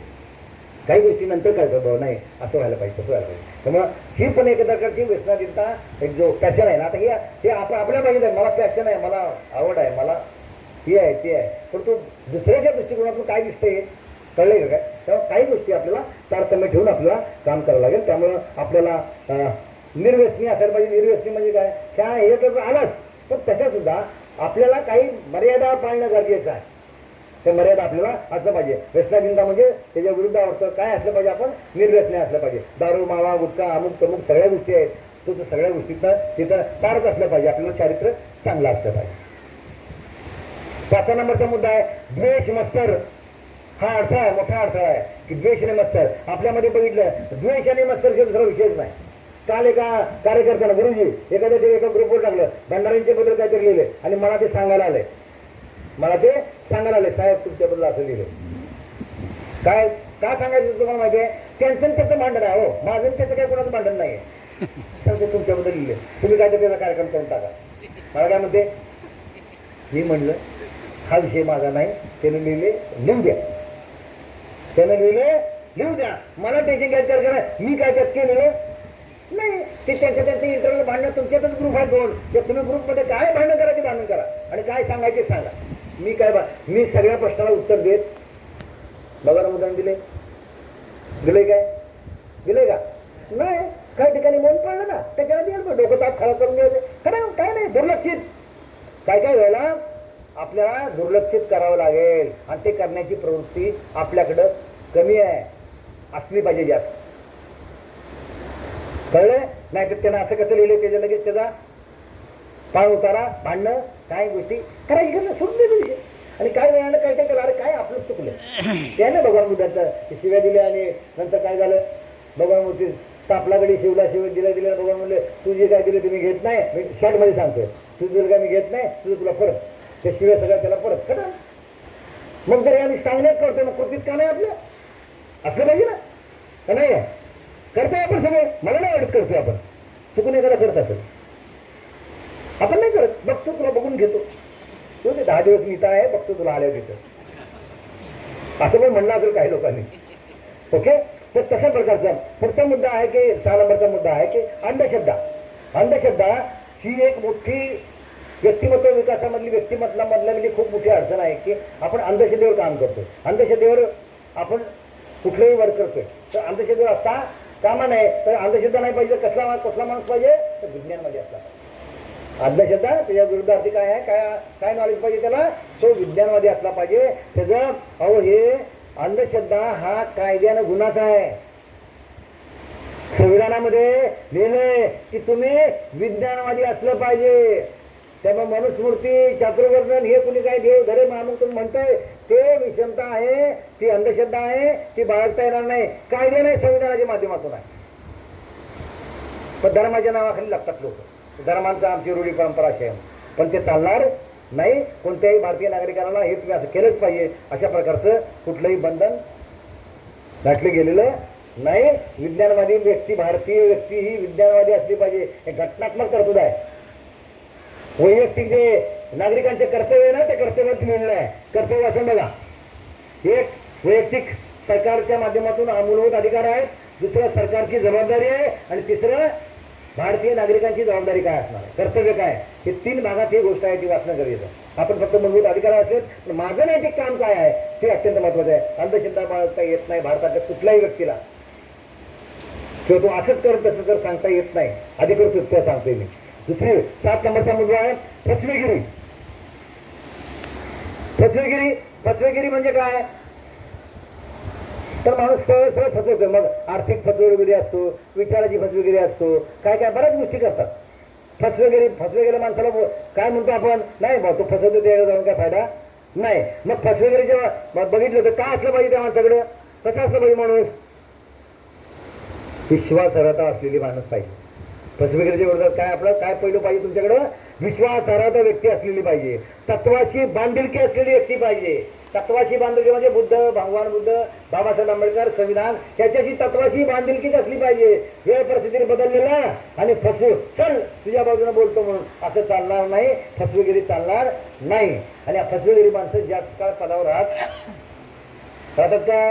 काही गोष्टी नंतर कळतं, भाऊ नाही असं व्हायला पाहिजे, तसं व्हायला पाहिजे. त्यामुळं ही पण एक प्रकारची व्यसनाधीनता, एक जो पॅशन आहे ना, आता हे आपल्या पाहिजे. मला पॅशन आहे, मला आवड आहे, मला ही आहे ते आहे, पण तो दुसऱ्याच्या दृष्टिकोनातून काय दिसतंय कळलंय का काय. तेव्हा काही गोष्टी आपल्याला तारतम्य ठेवून आपल्याला काम करावं लागेल. त्यामुळं आपल्याला निर्व्यसनी असायला पाहिजे. निर्व्यसनी म्हणजे काय, त्या हे तर आलाच, पण त्याच्यासुद्धा आपल्याला काही मर्यादा पाळणं गरजेचं आहे. त्या मर्यादा आपल्याला असलं पाहिजे. व्यसनाधीनता म्हणजे त्याच्या विरुद्ध अर्थ काय असलं पाहिजे, आपण निर्व्यसनी असलं पाहिजे. दारू, मावा, गुटखा, अमुक तमुक सगळ्या गोष्टी आहेत, तो सगळ्या गोष्टीचं तिथं टाळत असलं पाहिजे. आपल्याला चारित्र्य चांगलं असलं पाहिजे. 5 नंबरचा मुद्दा आहे द्वेष, मत्सर. हा अडथळा आहे, मोठा अडथळा आहे की द्वेष आणि मत्सर. आपल्यामध्ये बघितलं द्वेष आणि मत्सरचा दुसरा विषयच नाही. काल एका कार्यकर्त्याला, गुरुजी एका ग्रुपवर टाकलं, भंडाऱ्यांच्या बद्दल काहीतरी लिहिले आणि मला ते सांगायला आले, साहेब तुमच्याबद्दल असं लिहिलं. काय का सांगायचं तुम्हाला माहिती आहे, त्यांचं त्याचं भांडण आहे. हो, माझं त्याचं काही कोणाचं भांडण नाही आहे. तुमच्याबद्दल लिहिले, तुम्ही काय त्याचा कार्यक्रम करून टाका. मला काय म्हणते, मी म्हणलं हा विषय माझा नाही, त्याने लिहिले लिहू द्या, त्यानं लिहिले लिहू द्या, मला टेन्शन घ्यायचं करा. मी काय त्यात केलेलं नाही. ते त्यांच्या इंटरव्ह्यू भांडणं, तुमच्यातच ग्रुप आहे 2, तुम्ही ग्रुपमध्ये काय भांडण करा ते भांडण करा आणि काय सांगायचे सांगा. मी सगळ्या प्रश्नाला उत्तर देत. बघा ना, उदाहरण दिले काय दिले का नाही. काही ठिकाणी मन पडलं ना, त्याच्याला डोकं ताप खराब करून घ्यायचं. खरं काय नाही, दुर्लक्षित. काय वेळेला आपल्याला दुर्लक्षित करावं लागेल आणि ते करण्याची प्रवृत्ती आपल्याकडं कमी आहे, असली पाहिजे जास्त. कळलं नाही तर त्यानं असं कसं लिहिलं, त्याच्या लगेच त्याचा पाय उतारा, भांडणं, काय गोष्टी करायची करणं सोडून द्यायची. आणि काय वेळानं काय केलं, अरे काय आपलं चुकलं त्यानं भगवान बुद्धाचं शिव्या दिल्या आणि नंतर काय झालं, भगवान मूर्ती तापलाकडे शिवला, दिल्या भगवान म्हणले तू जे काय दिलं तुम्ही घेत नाही. मी शॉर्टमध्ये सांगतोय, तुझं दिलं काय मी घेत नाही, तुझं तुला परत, त्या शिव्या सगळ्या त्याला परत करा. मग जर आम्ही सांगण्यात करतो मग कृतीत का नाही आपलं असलं पाहिजे ना, का नाही आहे. करतोय आपण सगळे, मला नाही वाटत करतोय आपण, चुकून एखादा करत असेल आपण नाही करत. बघतो तुला बघून घेतो, तू ते 10 दिवस नीता आहे, बघतो तुला आल्या तिथं, असं पण म्हणणं असेल काही लोकांनी. ओके, तर तशा प्रकारचा पुढचा मुद्दा आहे की 6 नंबरचा मुद्दा आहे की अंधश्रद्धा. अंधश्रद्धा ही एक मोठी व्यक्तिमत्व विकासामधली, व्यक्तिमत्वामधली खूप मोठी अडचण आहे की आपण अंधश्रद्धेवर काम करतो. अंधश्रद्धेवर आपण कुठलाही वर्क करतोय तर अंधश्रद्धा असता कामा नाही. तर अंधश्रद्धा नाही पाहिजे कसला कसला माणूस पाहिजे तर विज्ञानमध्ये असला पाहिजे. अंधश्रद्धा त्याच्या विरुद्धार्थी काय आहे, काय काय नॉलेज पाहिजे त्याला, तो विज्ञानमध्ये असला पाहिजे. त्याचं अहो हे अंधश्रद्धा हा कायद्यानं गुन्हाचा आहे. संविधानामध्ये लिहिलंय की तुम्ही विज्ञानवादी असलं पाहिजे. त्यामुळे मनुस्मृती चातुर्वर्णन हे कुणी काय देव धरे मानून तुम्ही म्हणताय ते विषमता आहे, ती अंधश्रद्धा आहे, ती बाळगता येणार नाही. कायदे नाही संविधानाच्या माध्यमातून आहे. पण धर्माच्या नावाखाली लागतात लोक. धर्मांचा आमची रूढी परंपरा अशी आहे पण ते चालणार नाही. कोणत्याही भारतीय नागरिकाला हे तुम्ही असं केलंच पाहिजे अशा प्रकारचं कुठलंही बंधन घातलं गेलेलं नाही. विज्ञानवादी व्यक्ती, भारतीय व्यक्ती ही विज्ञानवादी असली पाहिजे. हे घटनात्मक तरतूद आहे. वैयक्तिक जे नागरिकांचे कर्तव्य आहे ना ते कर्तव्यात लिहिलेलं आहे. कर्तव्य असं बघा, एक वैयक्तिक सरकारच्या माध्यमातून मूलभूत अधिकार आहेत, दुसरं सरकारची जबाबदारी आहे आणि तिसरं भारतीय नागरिकांची जबाबदारी काय असणार आहे, कर्तव्य काय. हे 3 भागात ही गोष्ट आहे ती वाचणं गरजेचं आहे. आपण फक्त मूलभूत अधिकार असलेत पण माझं नैतिक काम काय आहे ते अत्यंत महत्वाचं आहे. अंधश्रद्धा बाळगता येत नाही भारताच्या कुठल्याही व्यक्तीला, किंवा तो असंच करत तसं तर सांगता येत नाही. अधिकृत उत्तर सांगतोय मी. दुसरी 7 नंबरचा मुद्दा आहे फसवेगिरी. फसवेगिरी फसवेगिरी म्हणजे काय तर माणूस सरळ सरळ फसवतो. मग आर्थिक फसवेगिरी असतो, विचाराची फसवेगिरी असतो, काय काय बऱ्याच गोष्टी करतात. फसवेगिरी माणसाला काय म्हणतो आपण, नाही बा तो फसवतो त्याला जाऊन काय फायदा नाही. मग फसवेगिरी जेव्हा बघितलं तर काय असलं पाहिजे त्या माणसाकडं, कसं असलं पाहिजे माणूस, विश्वासार्हता असलेली माणूस पाहिजे. फसवेगिरीच्या विरोधात काय आपलं काय पहिलं पाहिजे तुमच्याकडं, विश्वासार्हता व्यक्ती असलेली पाहिजे. तत्वाशी बांधिलकी असलेली व्यक्ती पाहिजे. तत्वाशी बांधिलकी म्हणजे बुद्ध, भगवान बुद्ध, बाबासाहेब आंबेडकर, संविधान त्याच्याशी तत्वाशी बांधिलकीच असली पाहिजे. वेळ परिस्थितीने बदललेला आणि फसवू चल तुझ्या बाजूने बोलतो म्हणून असं चालणार नाही. फसवेगिरी चालणार नाही. आणि फसवेगिरी माणसं जास्त काळ पदावर राहतात काय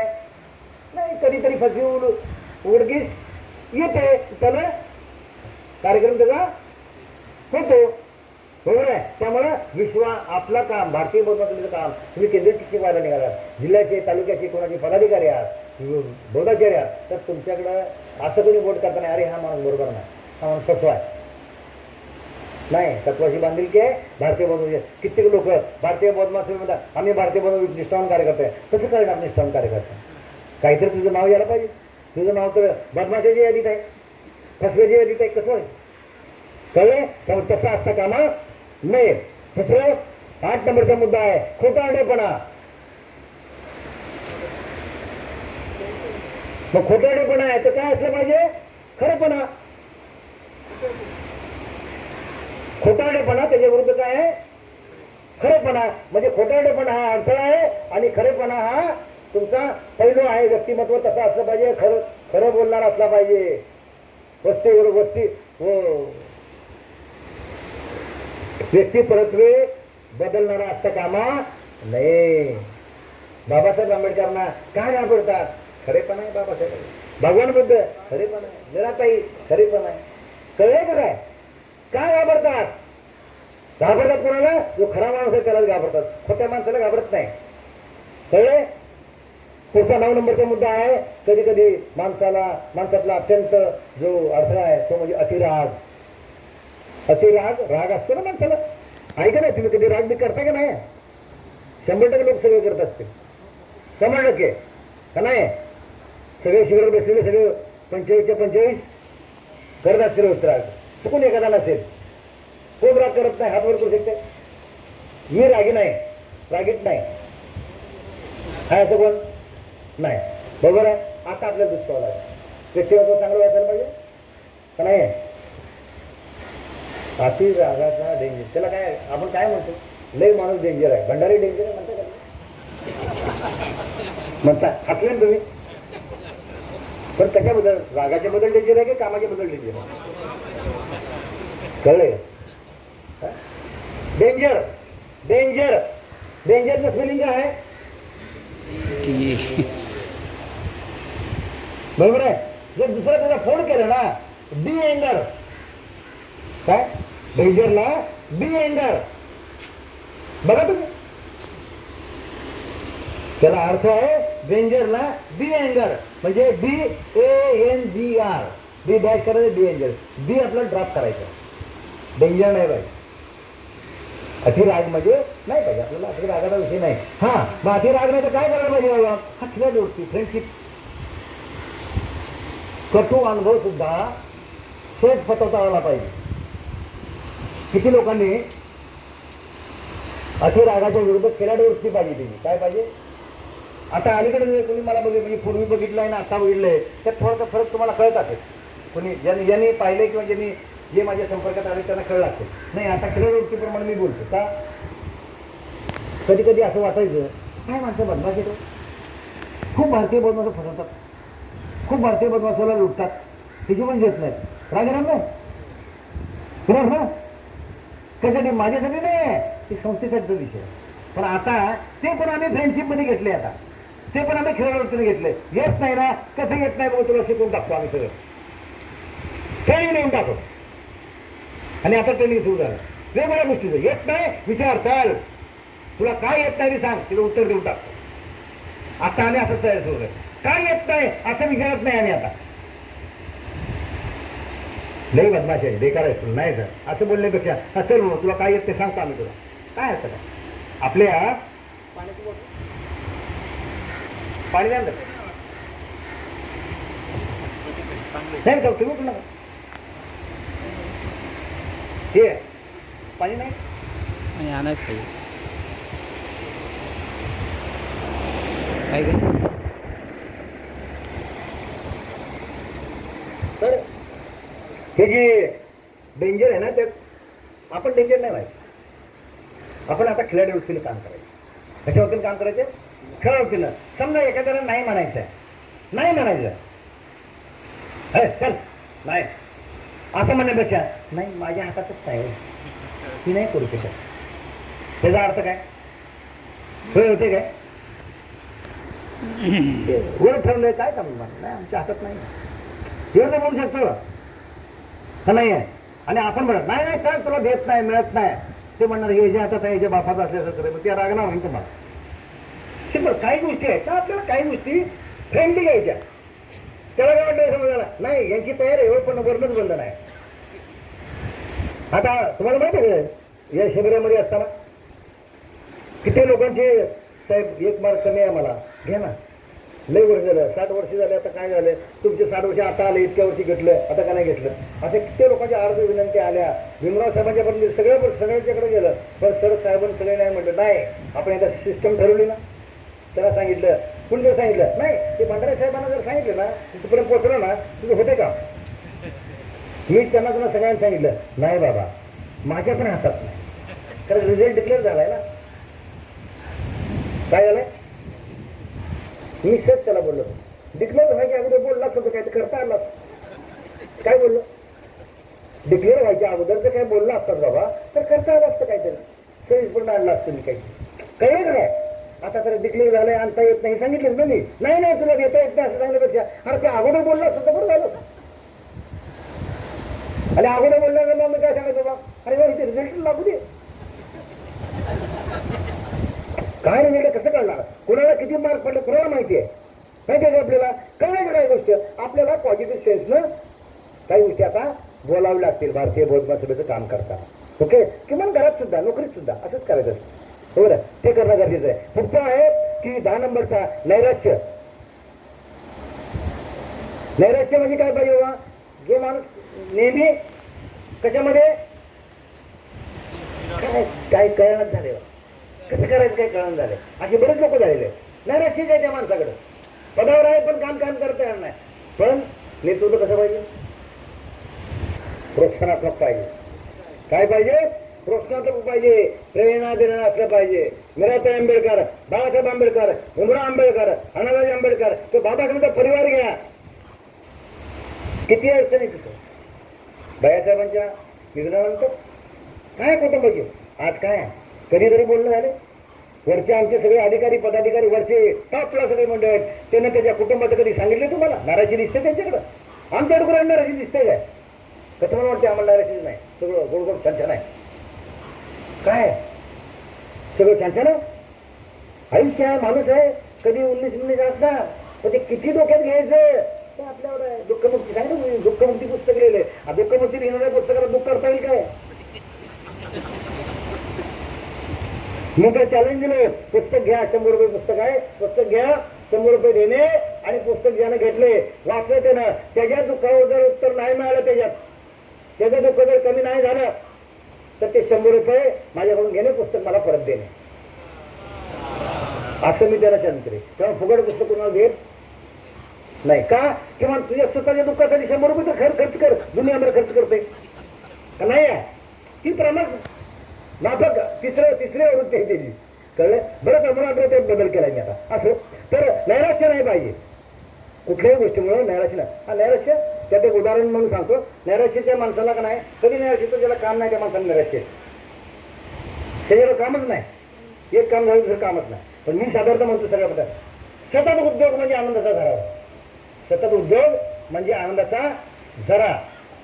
नाही. कधीतरी फसवी उडगीस येते त्याला कार्यक्रम त्याचा होतो बरोबर आहे. त्यामुळे आपलं काम भारतीय बौद्धाचं काम, तुम्ही केंद्रीय शिक्षक व्हायला निघालात, जिल्ह्याचे तालुक्याचे कोणाचे पदाधिकारी आहात, बौद्धाचार्य आहात, तर तुमच्याकडं असं कोणी बोट करता नाही अरे हा माणूस बरोबर नाही, हा माणूस फसवा आहे नाही. तत्वाशी बांधिलकी आहे. भारतीय बौद्ध कित्येक लोक भारतीय बौद्ध म्हणतात आम्ही भारतीय बौद्ध निष्ठावान कार्यकर्ते आहे. कसं करणार निष्ठावान कार्यकर्ते, काहीतरी तुझं नाव यायला पाहिजे. तुझं नाव तर बदमाशाची यादीत आहे, फसवेची यादीत आहे. कसं कळले त्यामुळे तसं असता कामा नाही. दुसरं 8 नंबरचा मुद्दा आहे खोटारडेपणा. मग खोटारडेपणा आहे तर काय असलं पाहिजे, खरेपणा. खोटारडेपणा त्याच्या विरुद्ध काय आहे, खरेपणा. म्हणजे खोटारडेपणा हा अडथळा आहे आणि खरेपणा हा तुमचा पैलू आहे. व्यक्तिमत्व तसं असलं पाहिजे, खरं बोलणार असला पाहिजे. वस्ती व्यक्ती परत्वे बदलणारा असता कामा नाही. बाबासाहेब आंबेडकरांना काय घाबरतात, खरेपणा आहे. बाबासाहेब भगवान बुद्ध खरेपणा आहे, निराताई खरेपणा आहे. कळले का काय घाबरतात कोणाला, जो खरा माणूस आहे त्यालाच घाबरतात, खोट्या माणसाला घाबरत नाही. कळले. पुढचा 9 नंबरचा मुद्दा आहे कधी कधी माणसातला अत्यंत जो अडथळा आहे तो म्हणजे अतिराग. राग असतो ना माणसाला, ऐका नाही तुम्ही कधी राग बी करता का नाही. 100% लोक सगळे करत असतील, 100% का नाही. सगळे शिबिर बसलेले सगळे 25च्या 25 करत असतील राग. चुकून एखादा नसेल कोण राग करत नाही, हात वर करू शकते. मी रागी नाही, रागीत नाही आहे असं कोण नाही. बरोबर आहे. आता आपल्याला दुष्काळ लागेल, व्यक्तिमत्व चांगलं व्हायला पाहिजे का नाही. अति रागाचा डेंजर, त्याला काय आपण काय म्हणतो, लय माणूस डेंजर आहे, भंडारी डेंजर आहे म्हणता का, म्हणता हसले ना तुम्ही. पण कशाबद्दल, रागाच्या बद्दल डेंजर आहे की कामाच्या बद्दल डेंजर आहे, कळले. डेंजरचं स्पेलिंग काय आहे, बरोबर आहे. जर दुसरा त्याला फोन केला ना बी एंगर, काय डेंजरला बी एंगर, बघा तुम्ही त्याला अर्थ आहे डेंजरला बी अँगर म्हणजे BANGR, बी डॅश करायचं, बी एंजर, बी आपल्याला ड्रॉप करायचं. डेंजर नाही पाहिजे, अतिराग म्हणजे नाही पाहिजे आपल्याला, अतिरागाचा विषय नाही. हा मग अतिराग नाही तर काय करायला पाहिजे बाबा? हटल्या जोडती फ्रेंडशिप. कटू अनुभव सुद्धा सहज पचवता आला पाहिजे. किती लोकांनी अतिरागाच्या विरुद्ध खेळाडू वृत्ती पाहिजे त्यांनी. काय पाहिजे? आता अलीकडे कोणी मला म्हणजे पूर्वी बघितलंय ना आता बघितलंय त्यात थोडासा फरक तुम्हाला कळत असेल. कोणी ज्यांनी पाहिले किंवा ज्यांनी जे माझ्या संपर्कात आले त्यांना कळलं असेल. नाही आता खेळाडू वृत्तीप्रमाणे मी बोलतो का, कधी कधी असं वाटायचं काय माणसं बदमाश येतो, खूप भारतीय बदमाश फसवतात, खूप भारतीय बदमाशाला लुटतात, तिची पण घेत नाहीत. राजाराम नाही फिरव ना कशासाठी? माझ्यासाठी नाही, ते संस्थेसाठीचा विषय. पण आता ते पण आम्ही फ्रेंडशिपमध्ये घेतले, आता ते पण आम्ही खेळाडूने घेतले. येत नाही ना, कसं येत नाही बघ तुला शिकवून टाकतो आम्ही सगळं, ट्रेनिंग देऊन टाकतो. आणि आता ट्रेनिंग सुरू झालं वेगवेगळ्या गोष्टीचं. येत नाही विचार, चाल तुला काय येत नाही सांग, तिला उत्तर देऊन टाकतो. आता आम्ही असंच तयार सुरू आहे, काय येत नाही असं विचारत नाही आम्ही. आता लई बदमाश आहे, बेकार आहे तुला नाही सर असं बोलण्यापेक्षा हा सर तुला काय येत ते सांगतो आम्ही तुला. काय असतं काय आपल्या पाणी द्या नाही का तुम्ही कुठला हे पाणी नाही आणायच पाहिजे काय काय तर हे जे डेंजर आहे ना ते आपण डेंजर नाही व्हायचं. आपण आता खेळाडू वृत्तीने काम करायचं. कशा वतीने काम करायचं? खेळाडू वृत्तीनं. समजा एखाद्याला नाही म्हणायचं आहे, नाही म्हणायचं चल नाही असं म्हणण्यापेक्षा नाही माझ्या हातातच काय ती नाही करू शकत, त्याचा अर्थ काय होते काय? वर ठरलंय काय का नाही आमच्या हातात नाही एवढं बोलू शकतो का नाही आहे. आणि आपण म्हणत नाही नाही चल तुला देत नाही मिळत नाही, ते म्हणणार हे जे हातात आहे जे बापाचं असल्याचं मग त्या रागणार होईल तुम्हाला. सिंपल काही गोष्टी आहेत का आपल्याला, काही गोष्टी फ्रेंडली घ्यायच्या. त्याला काय वाटतं समजायला नाही यांची तयारी आहे पण वरणच बंधन आहे. आता तुम्हाला माहिती आहे या शिबिरामध्ये असताना किती लोकांचे साहेब एक मार्क कमी आहे मला घ्या ना, लय वर्ष झालं 60 वर्ष झाले, आता काय झालं तुमचे 60 वर्ष आता आले, इतक्या वर्षी घेतलं आता का नाही घेतलं, असे किती लोकांच्या अर्ज विनंती आल्या. भीमराव साहेबांच्या पण सगळ्याच्याकडे गेलं पण सर साहेबांनी सगळे नाही म्हटलं. नाही आपण एकदा सिस्टम ठरवली ना, त्याला सांगितलं कुणी जर सांगितलं नाही ते भंडारे साहेबांना जर सांगितलं ना तिथपर्यंत पोहोचलं ना तुझं होते का. मी त्यांना सगळ्यांना सांगितलं नाही बाबा माझ्या पण हातात नाही, कारण रिझल्ट डिक्लेअर झालाय ना. काय झालंय मी सहज त्याला बोललो डिक्लेअर व्हायच्या अगोदर बोललाच होतं काय तर करता आला. काय बोललो डिक्लेअर व्हायच्या अगोदर तर काय बोलला असतात बाबा तर करता आलं असतं काहीतरी, सहज पण आणलं असतं मी काही काही काय. आता तर डिक्लेअर झालंय आणता येत नाही सांगितलं ना मी, नाही नाही तुला देता येत नाही असं सांगण्यापेक्षा अरे ते अगोदर बोललं असतं तर बरं झालं. आणि अगोदर बोलल्यानंतर मग मी काय सांगायचं बाबा अरे बा इथे रिझल्ट लागू दे. काय रिझल्ट कसं कळणार, कोणाला किती मार्क पडले कोणाला माहिती आहे, माहिती आहे का आपल्याला. कळायचं काय गोष्ट आपल्याला पॉझिटिव्ह सेन्सनं काही गोष्टी आता बोलावी लागतील भारतीय बौद्ध सभेचं काम करताना. ओके किमान घरात सुद्धा नोकरीत सुद्धा असंच करायचं असतं बरोबर, ते करणं गरजेचं आहे. पुढचं आहे की 10 नंबरचा नैराश्य. नैराश्य म्हणजे काय पाहिजे बाबा, जो माणूस नेहमी कशामध्ये काय कळणच झाले, कसं करायचं काय कळण झाले, असे बरेच लोक झालेले. नैराश्यच आहे त्या माणसाकडे, पदावर आहे पण काम करता येणार नाही. पण नेतृत्व कसं पाहिजे, प्रोत्साहनात्मक पाहिजे. काय पाहिजे, प्रोत्साहनात्मक पाहिजे, प्रेरणा देणारं असलं पाहिजे. मीराताई आंबेडकर, बाळासाहेब आंबेडकर, भीमराव आंबेडकर, अण्णासाहेब आंबेडकर, तो बाबासाहेबांचा परिवार घ्या, किती अडचणी तिथं. बाळासाहेबांच्या निधनानंतर काय कुटुंबाची आज काय कधीतरी बोलणं झाले. वरचे आमचे सगळे अधिकारी पदाधिकारी वरचे टॉपला सगळे मंडळ आहेत, त्यांना त्याच्या कुटुंबाचं कधी सांगितले तुम्हाला नाराजी दिसते त्यांच्याकडं. आमच्याकडे नाराजी दिसते काय का तुम्हाला वाटते आम्हाला नाराजी नाही, सगळं गोड गोड छान छान आहे. काय सगळं छान छान आहे, आयुष्य आहे, माणूस आहे, कधी 19 असणार, पण ते किती डोक्यात घ्यायचं ते आपल्यावर आहे. दुःखमुक्ती सांगितलं मी, दुःखमुक्ती पुस्तक लिहिलंय. दुःखमुक्ती लिहिणाऱ्या पुस्तकाला दुःख करता येईल काय? मी काय चॅलेंज दिलं, पुस्तक घ्या, 100 रुपये पुस्तक आहे, पुस्तक घ्या, 100 रुपये देणे, आणि पुस्तक ज्यानं घेतले वाचलं त्यानं, त्याच्या दुःखावर जर उत्तर नाही मिळालं, त्याचं दुःख जर कमी नाही झालं तर ते 100 रुपये माझ्याकडून घेणे, पुस्तक मला परत देणे, असं मी त्याला चॅलेंज केले. तेव्हा फुकट पुस्तक कोणाला देत नाही का? किंवा तुझ्या स्वतःच्या दुःखासाठी 100 रुपये तर खर्च कर, दुनियाभर खर्च करते का नाही आहे? ती प्रमाण नाटक तिसरी आवृत्ती आहे त्याची, कळलं? बरं का? मला त्यात बदल केलाय मी आता. असं तर नैराश्य नाही पाहिजे कुठल्याही गोष्टीमुळे, नैराश्य नाही. हा नैराश्य त्यात एक उदाहरण म्हणून सांगतो. नैराश्याच्या माणसाला का नाही, कधी नैराश्य येतो ज्याला काम नाही त्या माणसाला नैराश्य येतं. त्याच्यावर कामच नाही, एक काम झालं दुसरं कामच नाही. पण मी साधारणतः म्हणतो सगळ्या सतत उद्योग म्हणजे आनंदाचा झरा. सतत उद्योग म्हणजे आनंदाचा झरा.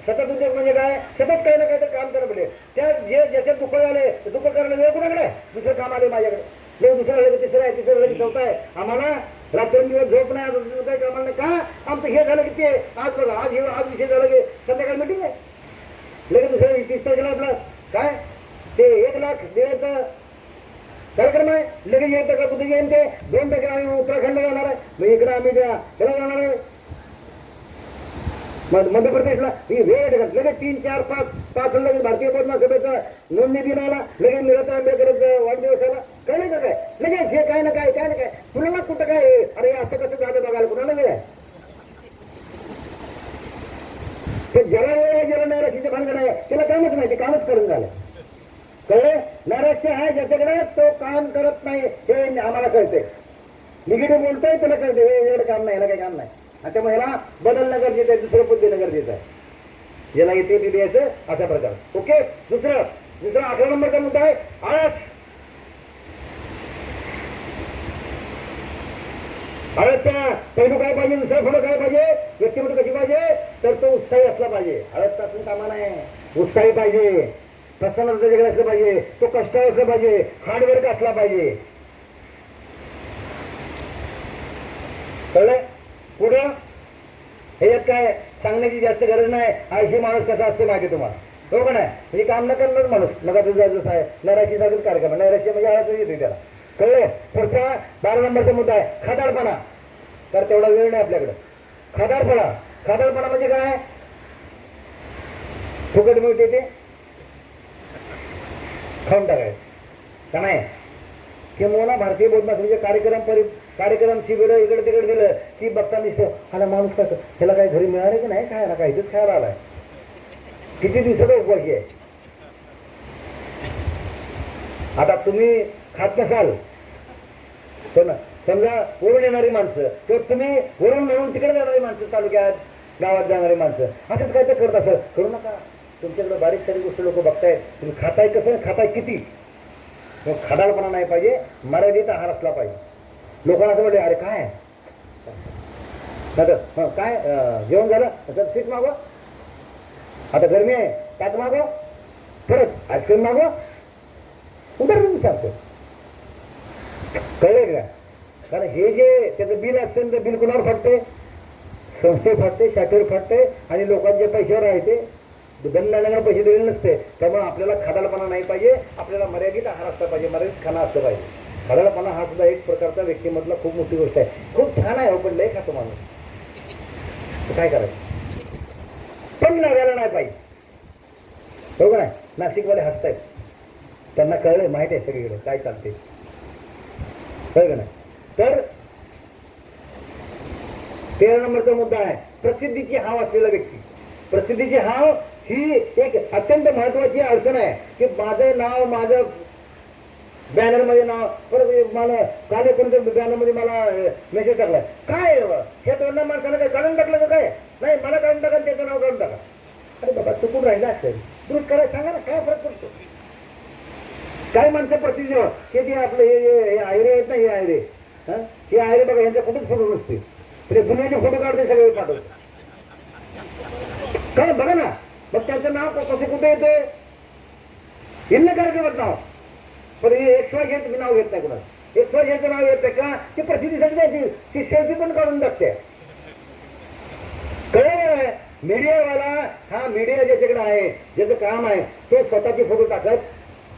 सतत उद्योग म्हणजे काय? सतत काही ना काही तर काम करत पडले. त्या ज्याच्यात दुःख झाले दुःख करायला वेळ कुणाकडे आहे? दुसरं काम आले माझ्याकडे, लोक दुसरं आले तिसरं आहे, तिसरं आलं की चौथा आहे. आम्हाला रात्रंदिवस झोप नाही, दुसरं काही कामाला नाही का? आमचं हे झालं की ते आज बघा, आज विषय झाला की संध्याकाळी मिटिंग आहे, लगेच दुसऱ्या 30 तारखेला आपलं काय ते 1 लाख देण्याचा कार्यक्रम आहे, लगेच येतं का बुद्धी येईन ते 2 तारखेला आम्ही उत्तराखंड जाणार आहे, मग इकडं आम्ही त्याला जाणार आहे मध्य प्रदेशला. ही वेळ लगेच 3, 4, 5 लगेच भारतीय बौद्ध सभेचा नोंदणी दिन आला, लगेच निरता आंबेडकर वाढदिवसाला. कळलं का काय? लगेच हे काय ना काय काय ना काय. कुणाला कुठं काय अरे असं कसं झालं बघायला कुणाला वेळ आहे? ते ज्याला वेळ आहे, ज्याला नैराश्याचे भानगड आहे, त्याला कामच नाही, ते कामच करून झालं. कळलं? नैराश्य आहे ज्याच्याकडे तो काम करत नाही हे आम्हाला कळते. निगेटिव्ह बोलतोय त्याला कळते वेगवेगळं काम नाही, याला काही काम नाही. आणि त्यामुळे ह्याला बदलणं गरजेचं आहे, दुसरं पद देणं गरजेचं आहे. ज्याला येते ते द्यायचं अशा प्रकार. ओके. दुसरा 11 नंबरचा मुद्दा आहे आळस. आळसचा पैलू काय पाहिजे, दुसरा फळं काय पाहिजे, व्यक्तिमत्व कशी पाहिजे, तर तो उत्साही असला पाहिजे. आळस असून कामा नाही, उत्साही पाहिजे, प्रसन्न त्याच्याकडे असलं पाहिजे, तो कष्टाळू असला पाहिजे, हार्डवर्क असला पाहिजे. कळलंय? पुढं ह्याच्यात काय सांगण्याची जास्त गरज नाही. आळशी माणूस कसा असतो माहिती तुम्हाला, हो का नाही? म्हणजे काम न करणार माणूस नका तुझा जसं आहे नैराश्य सारखं कार्यक्रम. नैराश्य म्हणजे आळस येते त्याला. कळले? पुढचा 12 नंबरचा मुद्दा आहे खादाडपणा. तर तेवढा वेळ नाही आपल्याकडं. खादाडपणा म्हणजे काय? फुकट मिळते ते खाऊन टाकायचं का नाही? किंवा भारतीय बौद्ध म्हणजे कार्यक्रम शिबिर इकडे तिकडे दिलं की बघता दिसतं हा माणूस कसं, ह्याला काही घरी मिळालं की नाही, खायला काहीच खायला आलाय, किती दिवसाचा उपवासी आहे. आता तुम्ही खात नसाल पण समजा वरून येणारी माणसं किंवा तुम्ही वरून मिळून तिकडे जाणारी माणसं, तालुक्यात गावात जाणारी माणसं असंच काय तर करत असं करू नका. तुमच्याकडे बारीक सारी गोष्ट लोक बघतायत, तुम्ही खाताय कसं, खाताय किती. खादाडपणा नाही पाहिजे, मर्यादित आहार असला पाहिजे. लोकांना असं म्हणले अरे काय काय जेवण झालं तर स्वीट मागवा, आता गरमी आहे त्यात मागवा, परत आईस्क्रीम मागवा, उदाहरण विचारतो. कळले का? कारण हे जे त्याचं बिल असतं ते बिल कुणावर फाटते, संस्थेवर फाटते, शाखेवर फाटते आणि लोकांच्या पैशावर आहे ते दंडाला पैसे दिले नसते. त्यामुळे आपल्याला खादाडपणा नाही पाहिजे, आपल्याला मर्यादित आहार असला पाहिजे, मर्यादित खाणं असलं पाहिजे. खादाडपणा हा सुद्धा एक प्रकारचा व्यक्तिमत्वाला खूप मोठी गोष्ट आहे. खूप छान आहे, पण लय खातो माणूस, काय करायचं, पण लागायला नाही पाहिजे. हो का नाही? नाशिकवाले हसतायत, त्यांना कळलंय, माहिती आहे सगळीकडे काय चालते, कळलं का नाही? तर 13 नंबरचा मुद्दा आहे प्रसिद्धीची हाव असलेला व्यक्ती. प्रसिद्धीची हाव ही एक अत्यंत महत्वाची अडचण आहे की माझं नाव, माझं बॅनर मध्ये नाव, परत मला काल कोणत्या बॅनर मध्ये मला मेसेज टाकलाय, काय हे 2 माणसाला काय काढून टाकलं का काय? नाही, मला काढून टाका, त्याचं नाव काढून टाका. अरे बाबा चुकून राहिला असेल, दुरुस्त करायला सांगा ना, काय फरक पडतो? काय माणसं प्रसिद्धी हे जे आपलं हे आयरे आहेत ना, हे आयरे, हे आयरे बघा, यांच्या कुठेच फोटो नसते, ते दुनियाचे फोटो काढते, सगळे पाठवते. काय बघा ना, मग त्यांचं नाव कसे कुठे येते, इन्न कार्यक्रमात नाव, पण हे XY घेत मी नाव घेत नाही कुणाला. XYZचं नाव येतं का ती प्रसिद्धीसाठी द्यायची, ती सेल्फी पण काढून टाकते. कळलं आहे मीडियावाला, हा मीडिया ज्याच्याकडे आहे, ज्याचं काम आहे, तो स्वतःचे फोटो टाकत,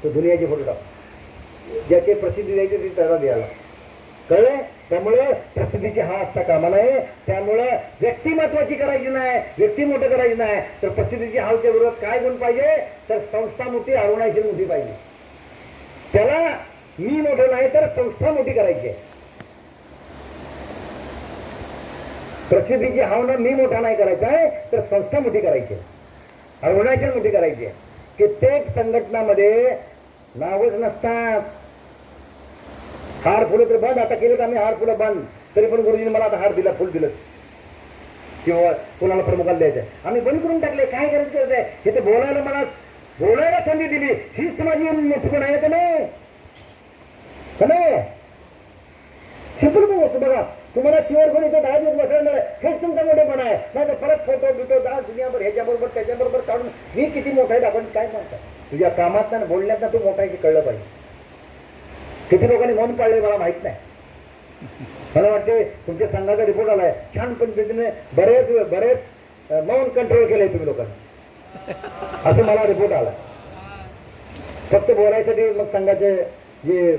तो दुनियाचे फोटो टाकत, ज्याचे प्रसिद्धी द्यायची ती त्याला द्यायला. कळलं. त्यामुळे प्रसिद्धीची हा असता कामा नये. त्यामुळं व्यक्ती महत्वाची करायची नाही, व्यक्ती मोठं करायची नाही, तर प्रसिद्धीची हावच्या विरोधात काय गुण पाहिजे, तर संस्था मोठी, अरुणाचल मोठी पाहिजे. त्याला मी मोठं नाही तर संस्था मोठी करायची आहे. प्रसिद्धीची हावना मी मोठा नाही करायचा आहे, तर संस्था मोठी करायची आहे, अरुणाचल मोठी करायची आहे. कित्येक संघटनामध्ये नावच नसतात. हार फुलं तर बंद, आता केलं तर आम्ही हार फुलं बंद, तरी पण गुरुजीने मला आता हार दिला, फुल दिलं, किंवा कोणाला प्रमुखाला द्यायचं आम्ही बंद करून टाकले. काय करायचं करत आहे हे तर बोलायला, मला बोलायला संधी दिली, हीच माझी मोठपण आहे. का नाही सिंपल गोष्ट बघा. तुम्हाला चिवर कोणी इथं 10 दिवस बसवणार आहे, हेच तुमचा मोठेपण आहे. नाही तर परत फोटो बिटो दास दुनियाभर ह्याच्याबरोबर त्याच्याबरोबर काढून मी किती मोठा आहे आपण काय म्हणतात. तुझ्या कामात ना बोलण्यात ना तू मोठा आहे कळलं पाहिजे. किती लोकांनी मौन पाळले मला माहित नाही. मला वाटते तुमच्या संघाचा रिपोर्ट आलाय, छान पद्धतीने बरेच मौन कंट्रोल केलंय तुम्ही लोकांनी, असं मला रिपोर्ट आला. फक्त बोलायसाठी मग संघाचे जे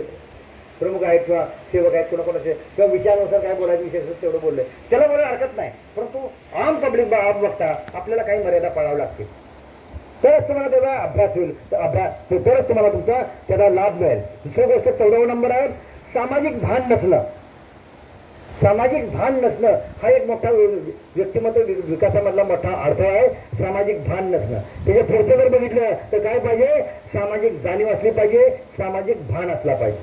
प्रमुख आहेत किंवा सेवक आहेत कोणाकोणाचे किंवा विषयानुसार काय बोलायचं विषय तेवढं बोलले, त्याला बोलायला हरकत नाही. परंतु आम पब्लिक बघता आपल्याला काही मर्यादा पाळावी लागते, तरच तुम्हाला त्याचा अभ्यास होईल, तरच तुम्हाला तुमचा त्याला लाभ मिळेल. दुसरी गोष्ट 14वा नंबर आहे सामाजिक भान नसणं. सामाजिक भान नसणं हा एक मोठा व्यक्तिमत्व विकासामधला मोठा अडथळा आहे. सामाजिक भान नसणं, त्याच्या पुढचं जर बघितलं तर काय पाहिजे, सामाजिक जाणीव असली पाहिजे, सामाजिक भान असला पाहिजे.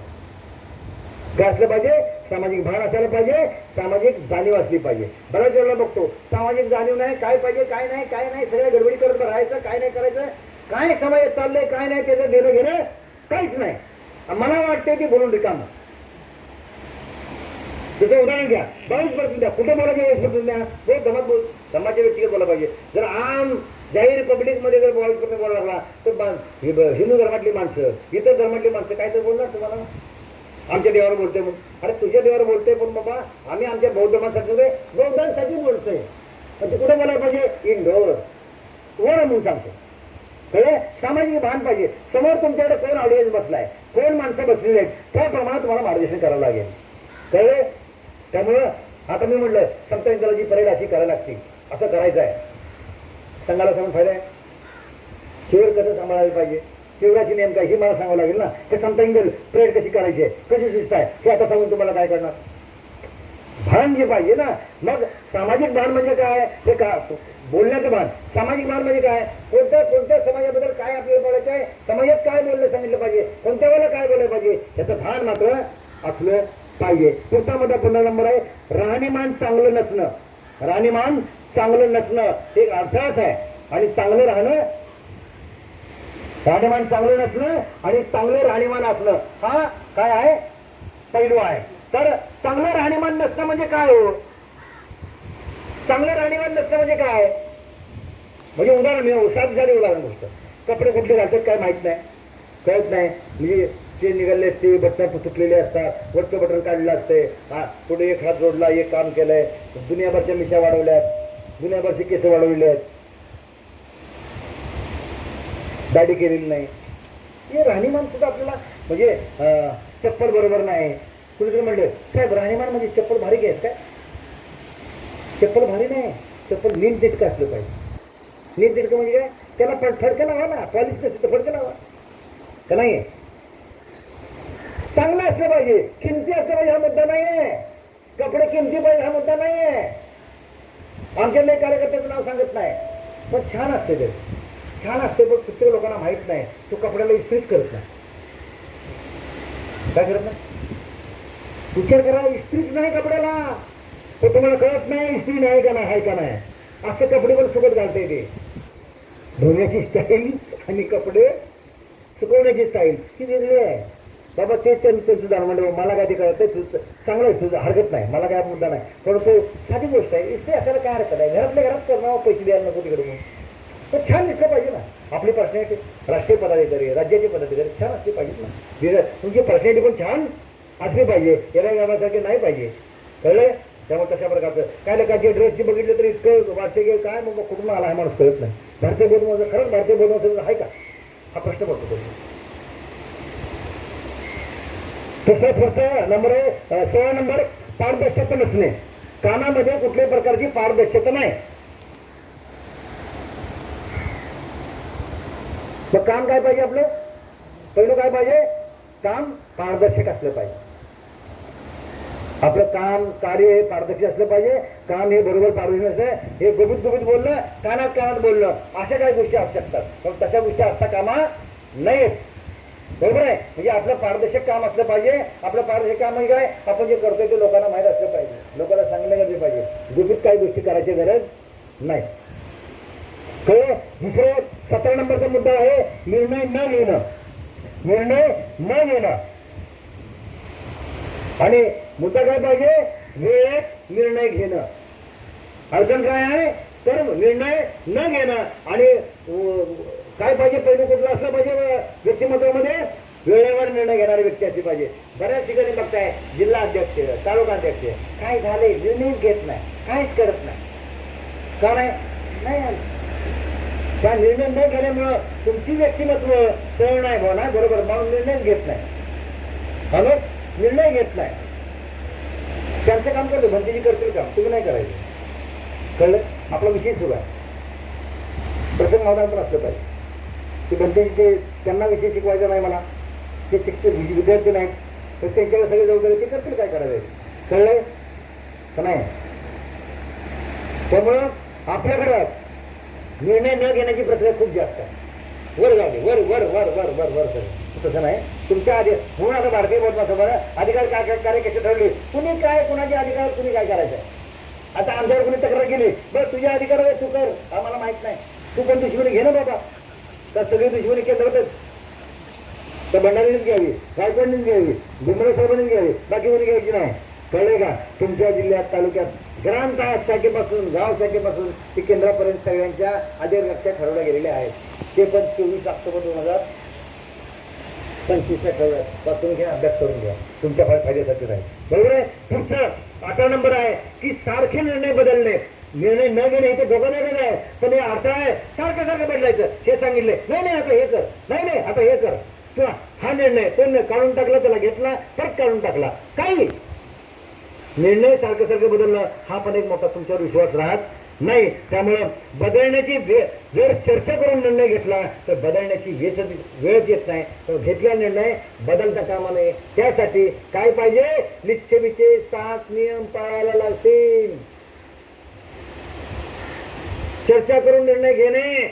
काय असलं पाहिजे, सामाजिक भान असायला पाहिजे, सामाजिक जाणीव असली पाहिजे. बऱ्याच वेळेला बघतो सामाजिक जाणीव नाही, काय पाहिजे काय नाही, सगळ्या गडबडी करत राहायचं, काय नाही करायचं, काय समाजात चाललंय काय नाही त्याचं देणं घेणं काहीच नाही. मला वाटते की बोलून रिकाम. त्याचं उदाहरण घ्या, बरेच बरं द्या, कुठे बोलायचे वेळेस द्या, हे धमाच्या व्यक्तिगत बोला पाहिजे. जर आम जाहीर पब्लिकमध्ये जर बोलायला लागला तर हिंदू धर्मातली माणसं, इतर धर्मातली माणसं काय तर बोलणार तुम्हाला, आमच्या देवावर बोलतोय म्हणून. अरे तुझ्या देवावर बोलतोय पण बाबा आम्ही आमच्या बौद्ध माणसांसाठी बौद्धांसाठी बोलतोय, पण ते कुठे बोलायला पाहिजे, इंडोर वर म्हणून सांगतो. कळे. सामाजिक भान पाहिजे. समोर तुमच्याकडे कोण ऑडियन्स बसलाय, कोण माणसं बसलेली आहेत, त्याप्रमाणे तुम्हाला मार्गदर्शन करावं लागेल. कळले. त्यामुळं आता मी म्हटलं संत इंद्राची परेड अशी करायला लागते, असं करायचं आहे. संघाला सांगून फायदा आहे. शिवर कसं सांभाळायला पाहिजे, शिवराची नेम काय हे मला सांगावं लागेल ना. ते संत इंद्र परेड कशी करायची आहे, कशी शिस्त आहे हे आता सांगून तुम्हाला काय करणार, भान जे पाहिजे ना. मग सामाजिक भान म्हणजे काय, हे का बोलण्याचं भान. सामाजिक भान म्हणजे काय, कोणत्या समाजाबद्दल काय आपल्याला बोलायचं आहे, समाजात काय बोललं सांगितलं पाहिजे, कोणत्या वेळेला काय बोलायला पाहिजे, याचं भान मात्र असलं पाहिजे. पुढचा मध्ये 15 नंबर आहे राहणीमान चांगलं नसणं. राहणीमान चांगलं नसणं एक अर्थाच आहे. आणि चांगलं राहणं, राहणीमान चांगलं नसणं आणि चांगलं राहणीमान असणं हा काय आहे, पैलू आहे. तर चांगलं राहणीमान नसणं म्हणजे काय हो, चांगलं राहणीमान नसणं म्हणजे काय, म्हणजे उदाहरण मी साधी उदाहरण गोष्ट, कपडे कुठले घालतात काय माहित नाही, कळत नाही, म्हणजे ते निघाले असते, बटन तुटलेले असतात, वरचं बटन काढलं असते, पुढे एक हात जोडला, एक काम केलंय, दुनियाभरच्या मिशा वाढवल्यात, दुनियाभरचे केस वाढवले आहेत, दाढी केलेली नाही. हे राहणीमान सुद्धा आपल्याला म्हणजे चप्पल बरोबर नाही. कुणीतरी म्हणलं साहेब राहणीमान म्हणजे चप्पल भारी घ्यायच काय, चप्पल भारी नाही, चप्पल नीट तिटकं असलं पाहिजे. नीट तिटकं म्हणजे काय, त्याला फडकं लावा ना, पॉलिश नसते तर फडकं लावा का नाही. चांगलं असलं पाहिजे, किमती असलं पाहिजे हा मुद्दा नाही आहे, कपडे किमती पाहिजे हा मुद्दा नाही आहे. आमच्याकडे कार्यकर्त्याचं नाव सांगत नाही, पण छान असते ते, छान असते. पण प्रत्येक लोकांना माहित नाही, तो कपड्याला इस्त्रीच करत नाही. काय करत नाही, विचार करा, इस्त्रीच नाही कपड्याला, तर तुम्हाला कळत नाही इस्त्री नाही का नाही, आहे का नाही. असं कपडे पण सुकत घालता येते. धुण्याची स्टाईल आणि कपडे सुकवण्याची स्टाईल ही वेगळी आहे बाबा. ते त्यांचं जाणं म्हणजे मला काय ते कळत नाही, तुझं चांगलं आहे, तुझं हरकत नाही, मला काय मुद्दा नाही. परंतु साधी गोष्ट आहे, इस्त्री असायला काय हरकत आहे, घरातल्या घरात करणार, पैसे द्यायला नको तिकडे म्हणून. तर छान दिसलं पाहिजे ना. आपली पर्सनॅलिटी राष्ट्रीय पदाधिकारी, राज्याचे पदाधिकारी छान असली पाहिजे ना. तुमची पर्सनॅलिटी पण छान असली पाहिजे, येण्या गावासाठी नाही पाहिजे. कळलं? त्यामुळे तशा प्रकारचं काय लोकांची ड्रेसची बघितलं तरी इतकं वाटते की काय मग कुठून आला हा माणूस कळत नाही. भारतीय बोधमधून खरंच भारतीय बोधमधून आहे का हा प्रश्न पडतो. दुसरा नंबर आहे 16 नंबर, पारदर्शकता नसणे. कामामध्ये कुठल्याही प्रकारची पारदर्शकता नाही. मग काम काय पाहिजे आपलं? पहिलं काय पाहिजे? काम पारदर्शक असलं पाहिजे. आपलं काम कार्य हे पारदर्शी असलं पाहिजे. काम हे बरोबर पारदर्शी असतं. हे गुबीत गुबीत बोलणं, कानात कानात बोलणं, अशा काही गोष्टी असू शकतात. पण तशा गोष्टी असता कामा नाहीत. बरोबर आहे? म्हणजे आपलं पारदर्शक काम असलं पाहिजे. आपलं पारदर्शक काम म्हणजे काय? आपण जे करतोय ते लोकांना माहीत असलं पाहिजे, लोकांना सांगलं गेलं पाहिजे. गुपित काही गोष्टी करायची गरज नाही. दुसरे 17 नंबरचा मुद्दा आहे निर्णय न घेणं. निर्णय न घेणं. आणि मुद्दा काय पाहिजे? वेळेत निर्णय घेणं. अडचण काय आहे? तर निर्णय न घेणं. आणि काय पाहिजे? पहिलं कुठलं असलं पाहिजे व्यक्तिमत्वामध्ये? वेळेवर निर्णय घेणारी व्यक्ती असली पाहिजे. बऱ्याच ठिकाणी बघताय जिल्हा अध्यक्ष, तालुका अध्यक्ष काय झाले निर्णयच घेत नाही, काहीच करत नाही. का नाही? त्या निर्णय न घेण्यामुळं तुमची व्यक्तिमत्व सरळ नाही भाऊ ना, बरोबर, म्हणून निर्णयच घेत नाही. माणूस निर्णय घेत नाही. त्यांचं काम करतो, भंतीजी करतील काम, तुम्ही नाही करायचं. कळलं? आपला विषय सुरू आहे. प्रसंग मावदान पण असलं पाहिजे. ते भंतीजी त्यांना विषय शिकवायचा नाही मला, ते शिक्षक विद्यार्थी नाहीत, तर त्यांच्यावर सगळे जबाबदारी ते करतील काय करायचं. कळलंय का नाही? त्यामुळं आपल्याकडं निर्णय न घेण्याची प्रक्रिया खूप जास्त आहे. वर जाऊ दे, वर वर वर वर वर वर तसं नाही. तुमच्या आधी म्हणून आता भारतीय बोलतो बरं अधिकार कार्य कसे ठरवले, कुणी काय, कुणाचे अधिकार कुणी काय करायचं. आता आमच्यावर कुणी तक्रार केली, बरं तुझ्या अधिकार आहे तू कर, आम्हाला माहित नाही. तू पण दुश्मनी घे ना बाबा. तर सगळी दुश्मनी केंद्रातच तर भंडारीनेच घ्यावी, गायकवाडनीच घ्यावी, भीमराव साहेबांनीच घ्यावी, बाकी कोणी घ्यायची नाही. कळले का? तुमच्या जिल्ह्यात, तालुक्यात ग्रामपंचायत शाखेपासून गाव शाखेपासून ते केंद्रापर्यंत सगळ्यांच्या अधिकाराच्या ठरवल्या गेलेल्या आहेत. ते पण 24 ऑक्टोबर 2025 ठरवलं. पासून घ्या, अभ्यास करून घ्या, तुमच्या फायद्यासाठी राहील. बरोबर आहे? पुढचं 18 नंबर आहे की सारखे निर्णय बदलणे. निर्णय न घेणे हे दोघं नाही आहे, पण हे अर्थ आहे सारखं सारखं बदलायचं. हे सांगितले नाही आता हे कर, नाही आता हे कर, किंवा हा निर्णय तो काढून टाकला, त्याला घेतला परत काढून टाकला. काही निर्णय सारखं सारखं बदलणं हा पण एक मोठा तुमच्यावर विश्वास राहत नाही. त्यामुळं बदलण्याची जर चर्चा करून निर्णय घेतला तर बदलण्याची वेळच येत नाही. तर घेतलेला निर्णय बदलता कामा नये. त्यासाठी काय पाहिजे? लिच्छवीचे 7 नियम पाळायला लागतील. चर्चा करून निर्णय घेणे.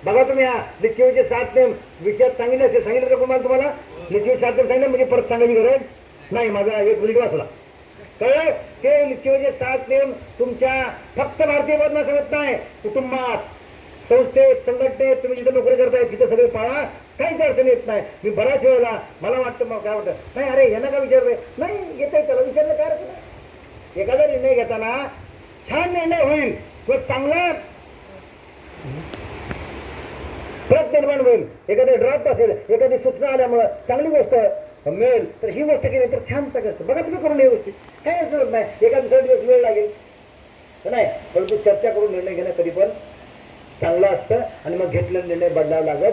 बघा तुम्ही हा लिच्छवीचे 7 नियम विषयात सांगितलं का तुम्हाला? लिच्छवी 7 नियम सांगितलं म्हणजे परत सांगायची गरज नाही. माझा 1 मिनिट वाचला. कळलं? ते लिच्छवीचे 7 नियम तुमच्या फक्त भारतीय बोधना सांगत नाही, कुटुंबात, संस्थेत, संघटनेत तुम्ही जिथे नोकरी करताय तिथे सगळे पाळा. काहीच अडचण येत नाही. मी बऱ्याच वेळेला मला वाटतं मग काय वाटतं नाही, अरे यांना का विचारलंय, नाही घेता त्याला विचारलं काय अडचण नाही. एखादा निर्णय घेताना छान निर्णय होईल किंवा चांगला प्रत निर्माण होईल. एखादे ड्राफ्ट असेल, एखादी सूचना आल्यामुळं चांगली गोष्ट मिळेल, तर ही गोष्ट केली तर छान सगळं. बघा तुम्ही करून ही गोष्टी काही असं नाही. एखाद 2 दिवस वेळ लागेल नाही, परंतु चर्चा करून निर्णय घेणं कधी पण चांगलं असतं आणि मग घेतलेला निर्णय बदलावा लागत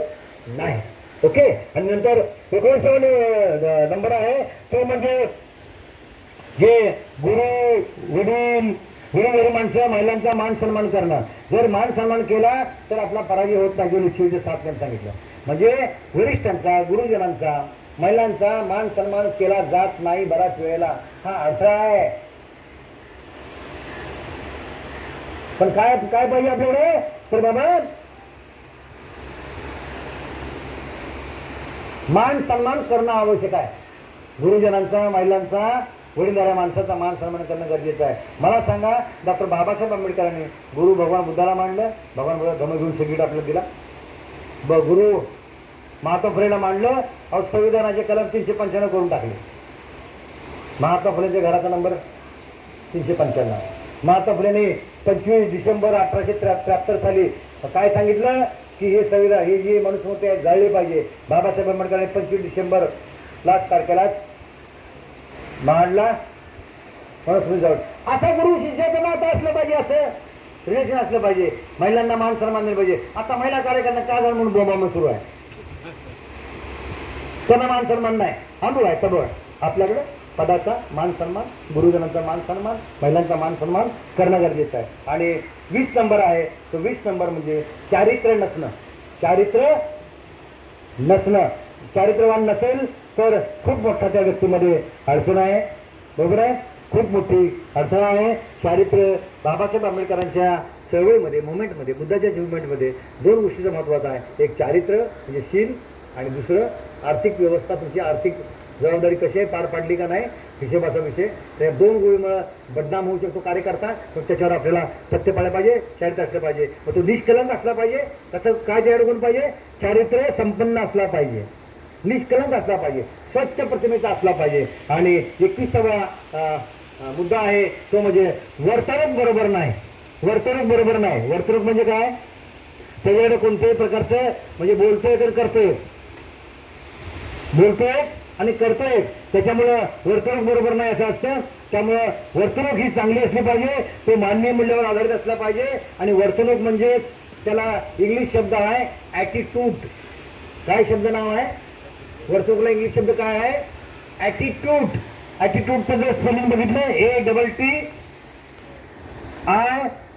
नाही. ओके. आणि नंतर 19 नंबर आहे तो म्हणजे जे गुरु माणसं, महिलांचा मान सन्मान करणं. जर मान सन्मान केला तर आपला पराजय होत नाही. जो लिच्छवीचे 7 नियम सांगितलं म्हणजे वरिष्ठांचा, गुरुजनांचा, महिलांचा मान सन्मान केला जात नाही बऱ्याच वेळेला. हा अडथळा आहे. पण काय पाहिजे आपल्याकडे? तर बाबा मान सन्मान करणं आवश्यक आहे. गुरुजनांचा, महिलांचा, वडीलधाऱ्या माणसाचा मान सन्मान करणं गरजेचं आहे. मला सांगा, डॉक्टर बाबासाहेब आंबेडकरांनी गुरु भगवान बुद्धाला मांडलं, भगवान बुद्धा धम्म घेऊन सगळीकडे आपल्याला दिला. गुरु महात्मा फुलेला मांडलं, और संविधानाचे कलम 395 करून टाकले. महात्मा फुलेच्या घराचा नंबर 395. महात्मा फुलेने 25 डिसेंबर 1873 साली काय सांगितलं की हे संविधान, हे जे मनुस्मृती आहे जाळले पाहिजे. बाबासाहेब आंबेडकरांनी 25 डिसेंबर लास्ट तारखेला मांडला जाऊ असा गुरु शिष्याचं नातं असलं पाहिजे, असं रिलेशन असलं पाहिजे. महिलांना मान सन्मान दिलं पाहिजे. आता महिला कार्यकर्त्यांना का झालं म्हणून बोंबाबोंब सुरू आहे. त्यांना मान सन्मान नाही, थांबू आहे तबळ. आपल्याकडे पदाचा मान सन्मान, गुरुजनांचा मान सन्मान, महिलांचा मान सन्मान करणं गरजेचं आहे. आणि 20 नंबर आहे, तो 20 नंबर म्हणजे चारित्र्य नसणं. चारित्र्य नसणं, चारित्र्यवान नसेल तर खूप मोठा त्या व्यक्तीमध्ये अडचण आहे. बरोबर आहे, खूप मोठी अडचण आहे. चारित्र्य बाबासाहेब आंबेडकरांच्या चळवळीमध्ये, मुवमेंटमध्ये, बुद्धाच्या मुवमेंटमध्ये 2 गोष्टीचं महत्त्वाचं आहे. एक चारित्र्य म्हणजे शील, आणि दुसरं आर्थिक व्यवस्था. तुमची आर्थिक जबाबदारी कशी आहे, पार पाडली का नाही, हिशोबाचा विषय. त्या 2 गोळीमुळे बदनाम होऊ शकतो कार्यकर्ता. पण त्याच्यावर आपल्याला सत्य पाळलं पाहिजे, चारित्र्य असलं पाहिजे. मग तो निष्कलंक असला पाहिजे. तसं काय त्याच्याकडे गुण पाहिजे, चारित्र्य संपन्न असला पाहिजे, निष्कलंक असला पाहिजे, स्वच्छ प्रतिमेचा असला पाहिजे. आणि 21वा मुद्दा आहे तो म्हणजे वर्तणूक बरोबर नाही. वर्तणूक बरोबर नाही. वर्तणूक म्हणजे काय, त्याच्याकडे कोणत्याही प्रकारचं म्हणजे बोलतोय तर करतोय, बोलतोय आणि करतोय, त्याच्यामुळं वर्तणूक बरोबर नाही असं असतं. त्यामुळं वर्तणूक ही चांगली असली पाहिजे, तो मानवीय मूल्यावर आधारित असला पाहिजे. आणि वर्तणूक म्हणजे त्याला इंग्लिश शब्द आहे ॲटिट्यूड. काय शब्द नाव आहे वर्तणूकला, इंग्लिश शब्द काय आहे, ॲटिट्यूड. ॲटिट्यूडचं जर स्पेलिंग बघितलं ATTITUD,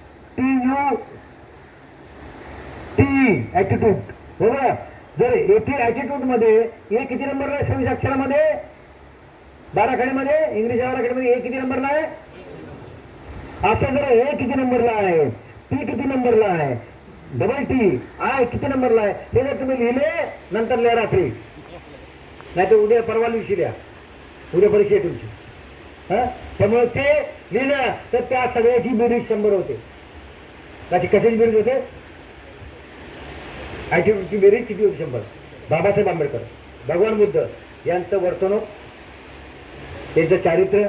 ॲटिट्यूड. बरोबर. जर ॲटिट्यूड मध्ये ए किती नंबरला आहे, 26 अक्षरामध्ये, 12 खडीमध्ये, इंग्लिश 12 खडीमध्ये ए किती नंबरला आहे. असं जर ए किती नंबरला आहे, टी किती नंबरला आहे, TI किती नंबरला आहे, हे जर तुम्ही लिहिले नंतर लिहा रात्री, नाही तर उद्या परवा दिवशी लिहा, उद्या परीक्षा आहे तुमची. त्यामुळे ते लिहिलं तर त्या सगळ्याची बेरीज 100 होते. त्याची कशाची बेरीज होते, ॲटिट्यूडची बेरीज किती होती, 100. बाबासाहेब आंबेडकर, भगवान बुद्ध यांचं वर्तणूक, त्यांचं चारित्र्य,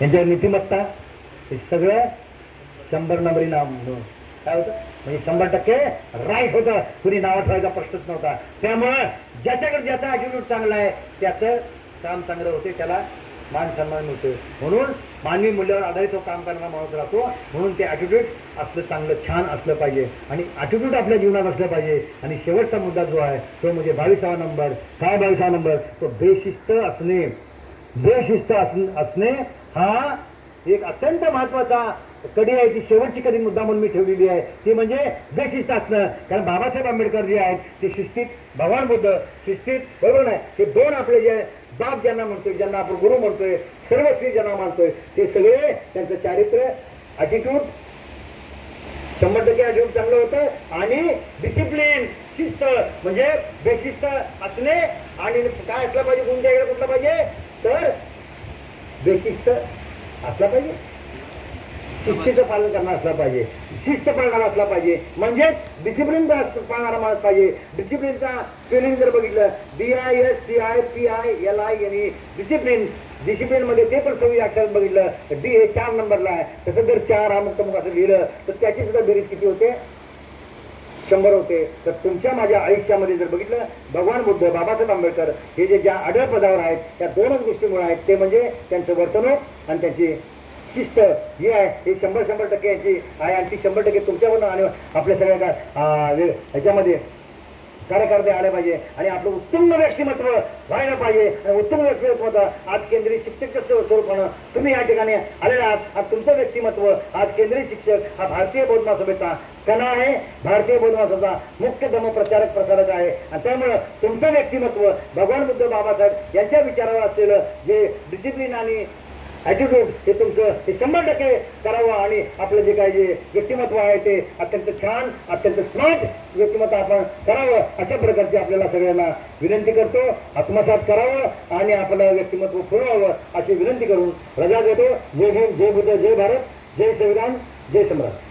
यांच्या नीतिमत्ता, हे सगळं 100 नंबरी नाव काय होतं, म्हणजे 100% राईट होतं. कुणी नाव ठेवायचा प्रश्नच नव्हता. त्यामुळं ज्याच्याकडे ज्याचा ॲटिट्यूड चांगला आहे त्याचं काम चांगलं होते, त्याला मान सन्मान मिळतो. म्हणून मानवी मूल्यावर आधारित तो काम करणारा माणूस राहतो. म्हणून ते ॲटिट्यूड असलं चांगलं छान असलं पाहिजे, आणि ॲटिट्यूड आपल्या जीवनात असलं पाहिजे. आणि शेवटचा मुद्दा जो आहे तो म्हणजे 22वा नंबर. काय 22वा नंबर, तो बेशिस्त असणे. बेशिस्त असणे हा एक अत्यंत महत्वाचा कडी आहे. ती शेवटची कडी मुद्दा म्हणून मी ठेवलेली आहे, ती म्हणजे बेशिस्त असणं. कारण बाबासाहेब आंबेडकर जे आहेत ते शिस्तीत, भगवान बुद्ध शिस्तीत, बरोबर नाही. ते 2 आपले जे बाप ज्यांना म्हणतोय, ज्यांना आपण गुरु म्हणतोय, सर्वश्री ज्यांना मानतोय, ते सगळे त्यांचं चारित्र्य, ॲटिट्यूड 100% ॲटिट्यूड चांगलं होतं. आणि डिसिप्लिन, शिस्त, म्हणजे बेशिस्त असणे. आणि काय असलं पाहिजे, कोणत्याकडे कुठलं पाहिजे, तर बेशिस्त असला पाहिजे, शिस्तीचं पालन करणार असला पाहिजे, शिस्त पाळणारा असला पाहिजे, म्हणजे डिसिप्लिन पाळणारा माणूस पाहिजे. डिसिप्लिनचा स्पेलिंग जर बघितलं DISCIPILINE, डिसिप्लिन. डिसिप्लिन मध्ये ते पण 26 अक्षरात बघितलं, डी हे 4 नंबरला आहे. तसं जर 4 हा मुक्त असं लिहिलं तर त्याची सुद्धा बेरीज किती होते, 100 होते. तर तुमच्या माझ्या आयुष्यामध्ये जर बघितलं, भगवान बुद्ध, बाबासाहेब आंबेडकर हे जे ज्या आढळ पदावर आहेत त्या 2च गोष्टीमुळे आहेत. ते म्हणजे त्यांचं वर्तणूक आणि त्यांची शिस्त ही आहे. हे 100% याची आहे. आणि ती 100% तुमच्याकडून आणि आपल्या सगळ्या ह्याच्यामध्ये कार्यकर्ते आले पाहिजे. आणि आपलं उत्तम व्यक्तिमत्व व्हायला पाहिजे. आणि उत्तम व्यक्तिमत्व आज केंद्रीय शिक्षक स्वरूपानं तुम्ही या ठिकाणी आलेला आहात. आज तुमचं व्यक्तिमत्व, आज केंद्रीय शिक्षक हा भारतीय बौद्ध महासभेचा कणा आहे, भारतीय बौद्ध महासभेचा मुख्य धर्मप्रचारक प्रसारक आहे. आणि त्यामुळं तुमचं व्यक्तिमत्व भगवान बुद्ध बाबासाहेब यांच्या विचारावर असलेलं जे डिसिप्लिन आणि ॲटिट्यूड हे तुमचं हे 100% करावं. आणि आपलं जे काही जे व्यक्तिमत्व आहे ते अत्यंत छान, अत्यंत स्मार्ट व्यक्तिमत्व आपण करावं, अशा प्रकारची आपल्याला सगळ्यांना विनंती करतो. आत्मसात करावं आणि आपलं व्यक्तिमत्व फुलवावं अशी विनंती करून रजा देतो. जय भीम, जय बुद्ध, जय भारत, जय संविधान, जय सम्राट.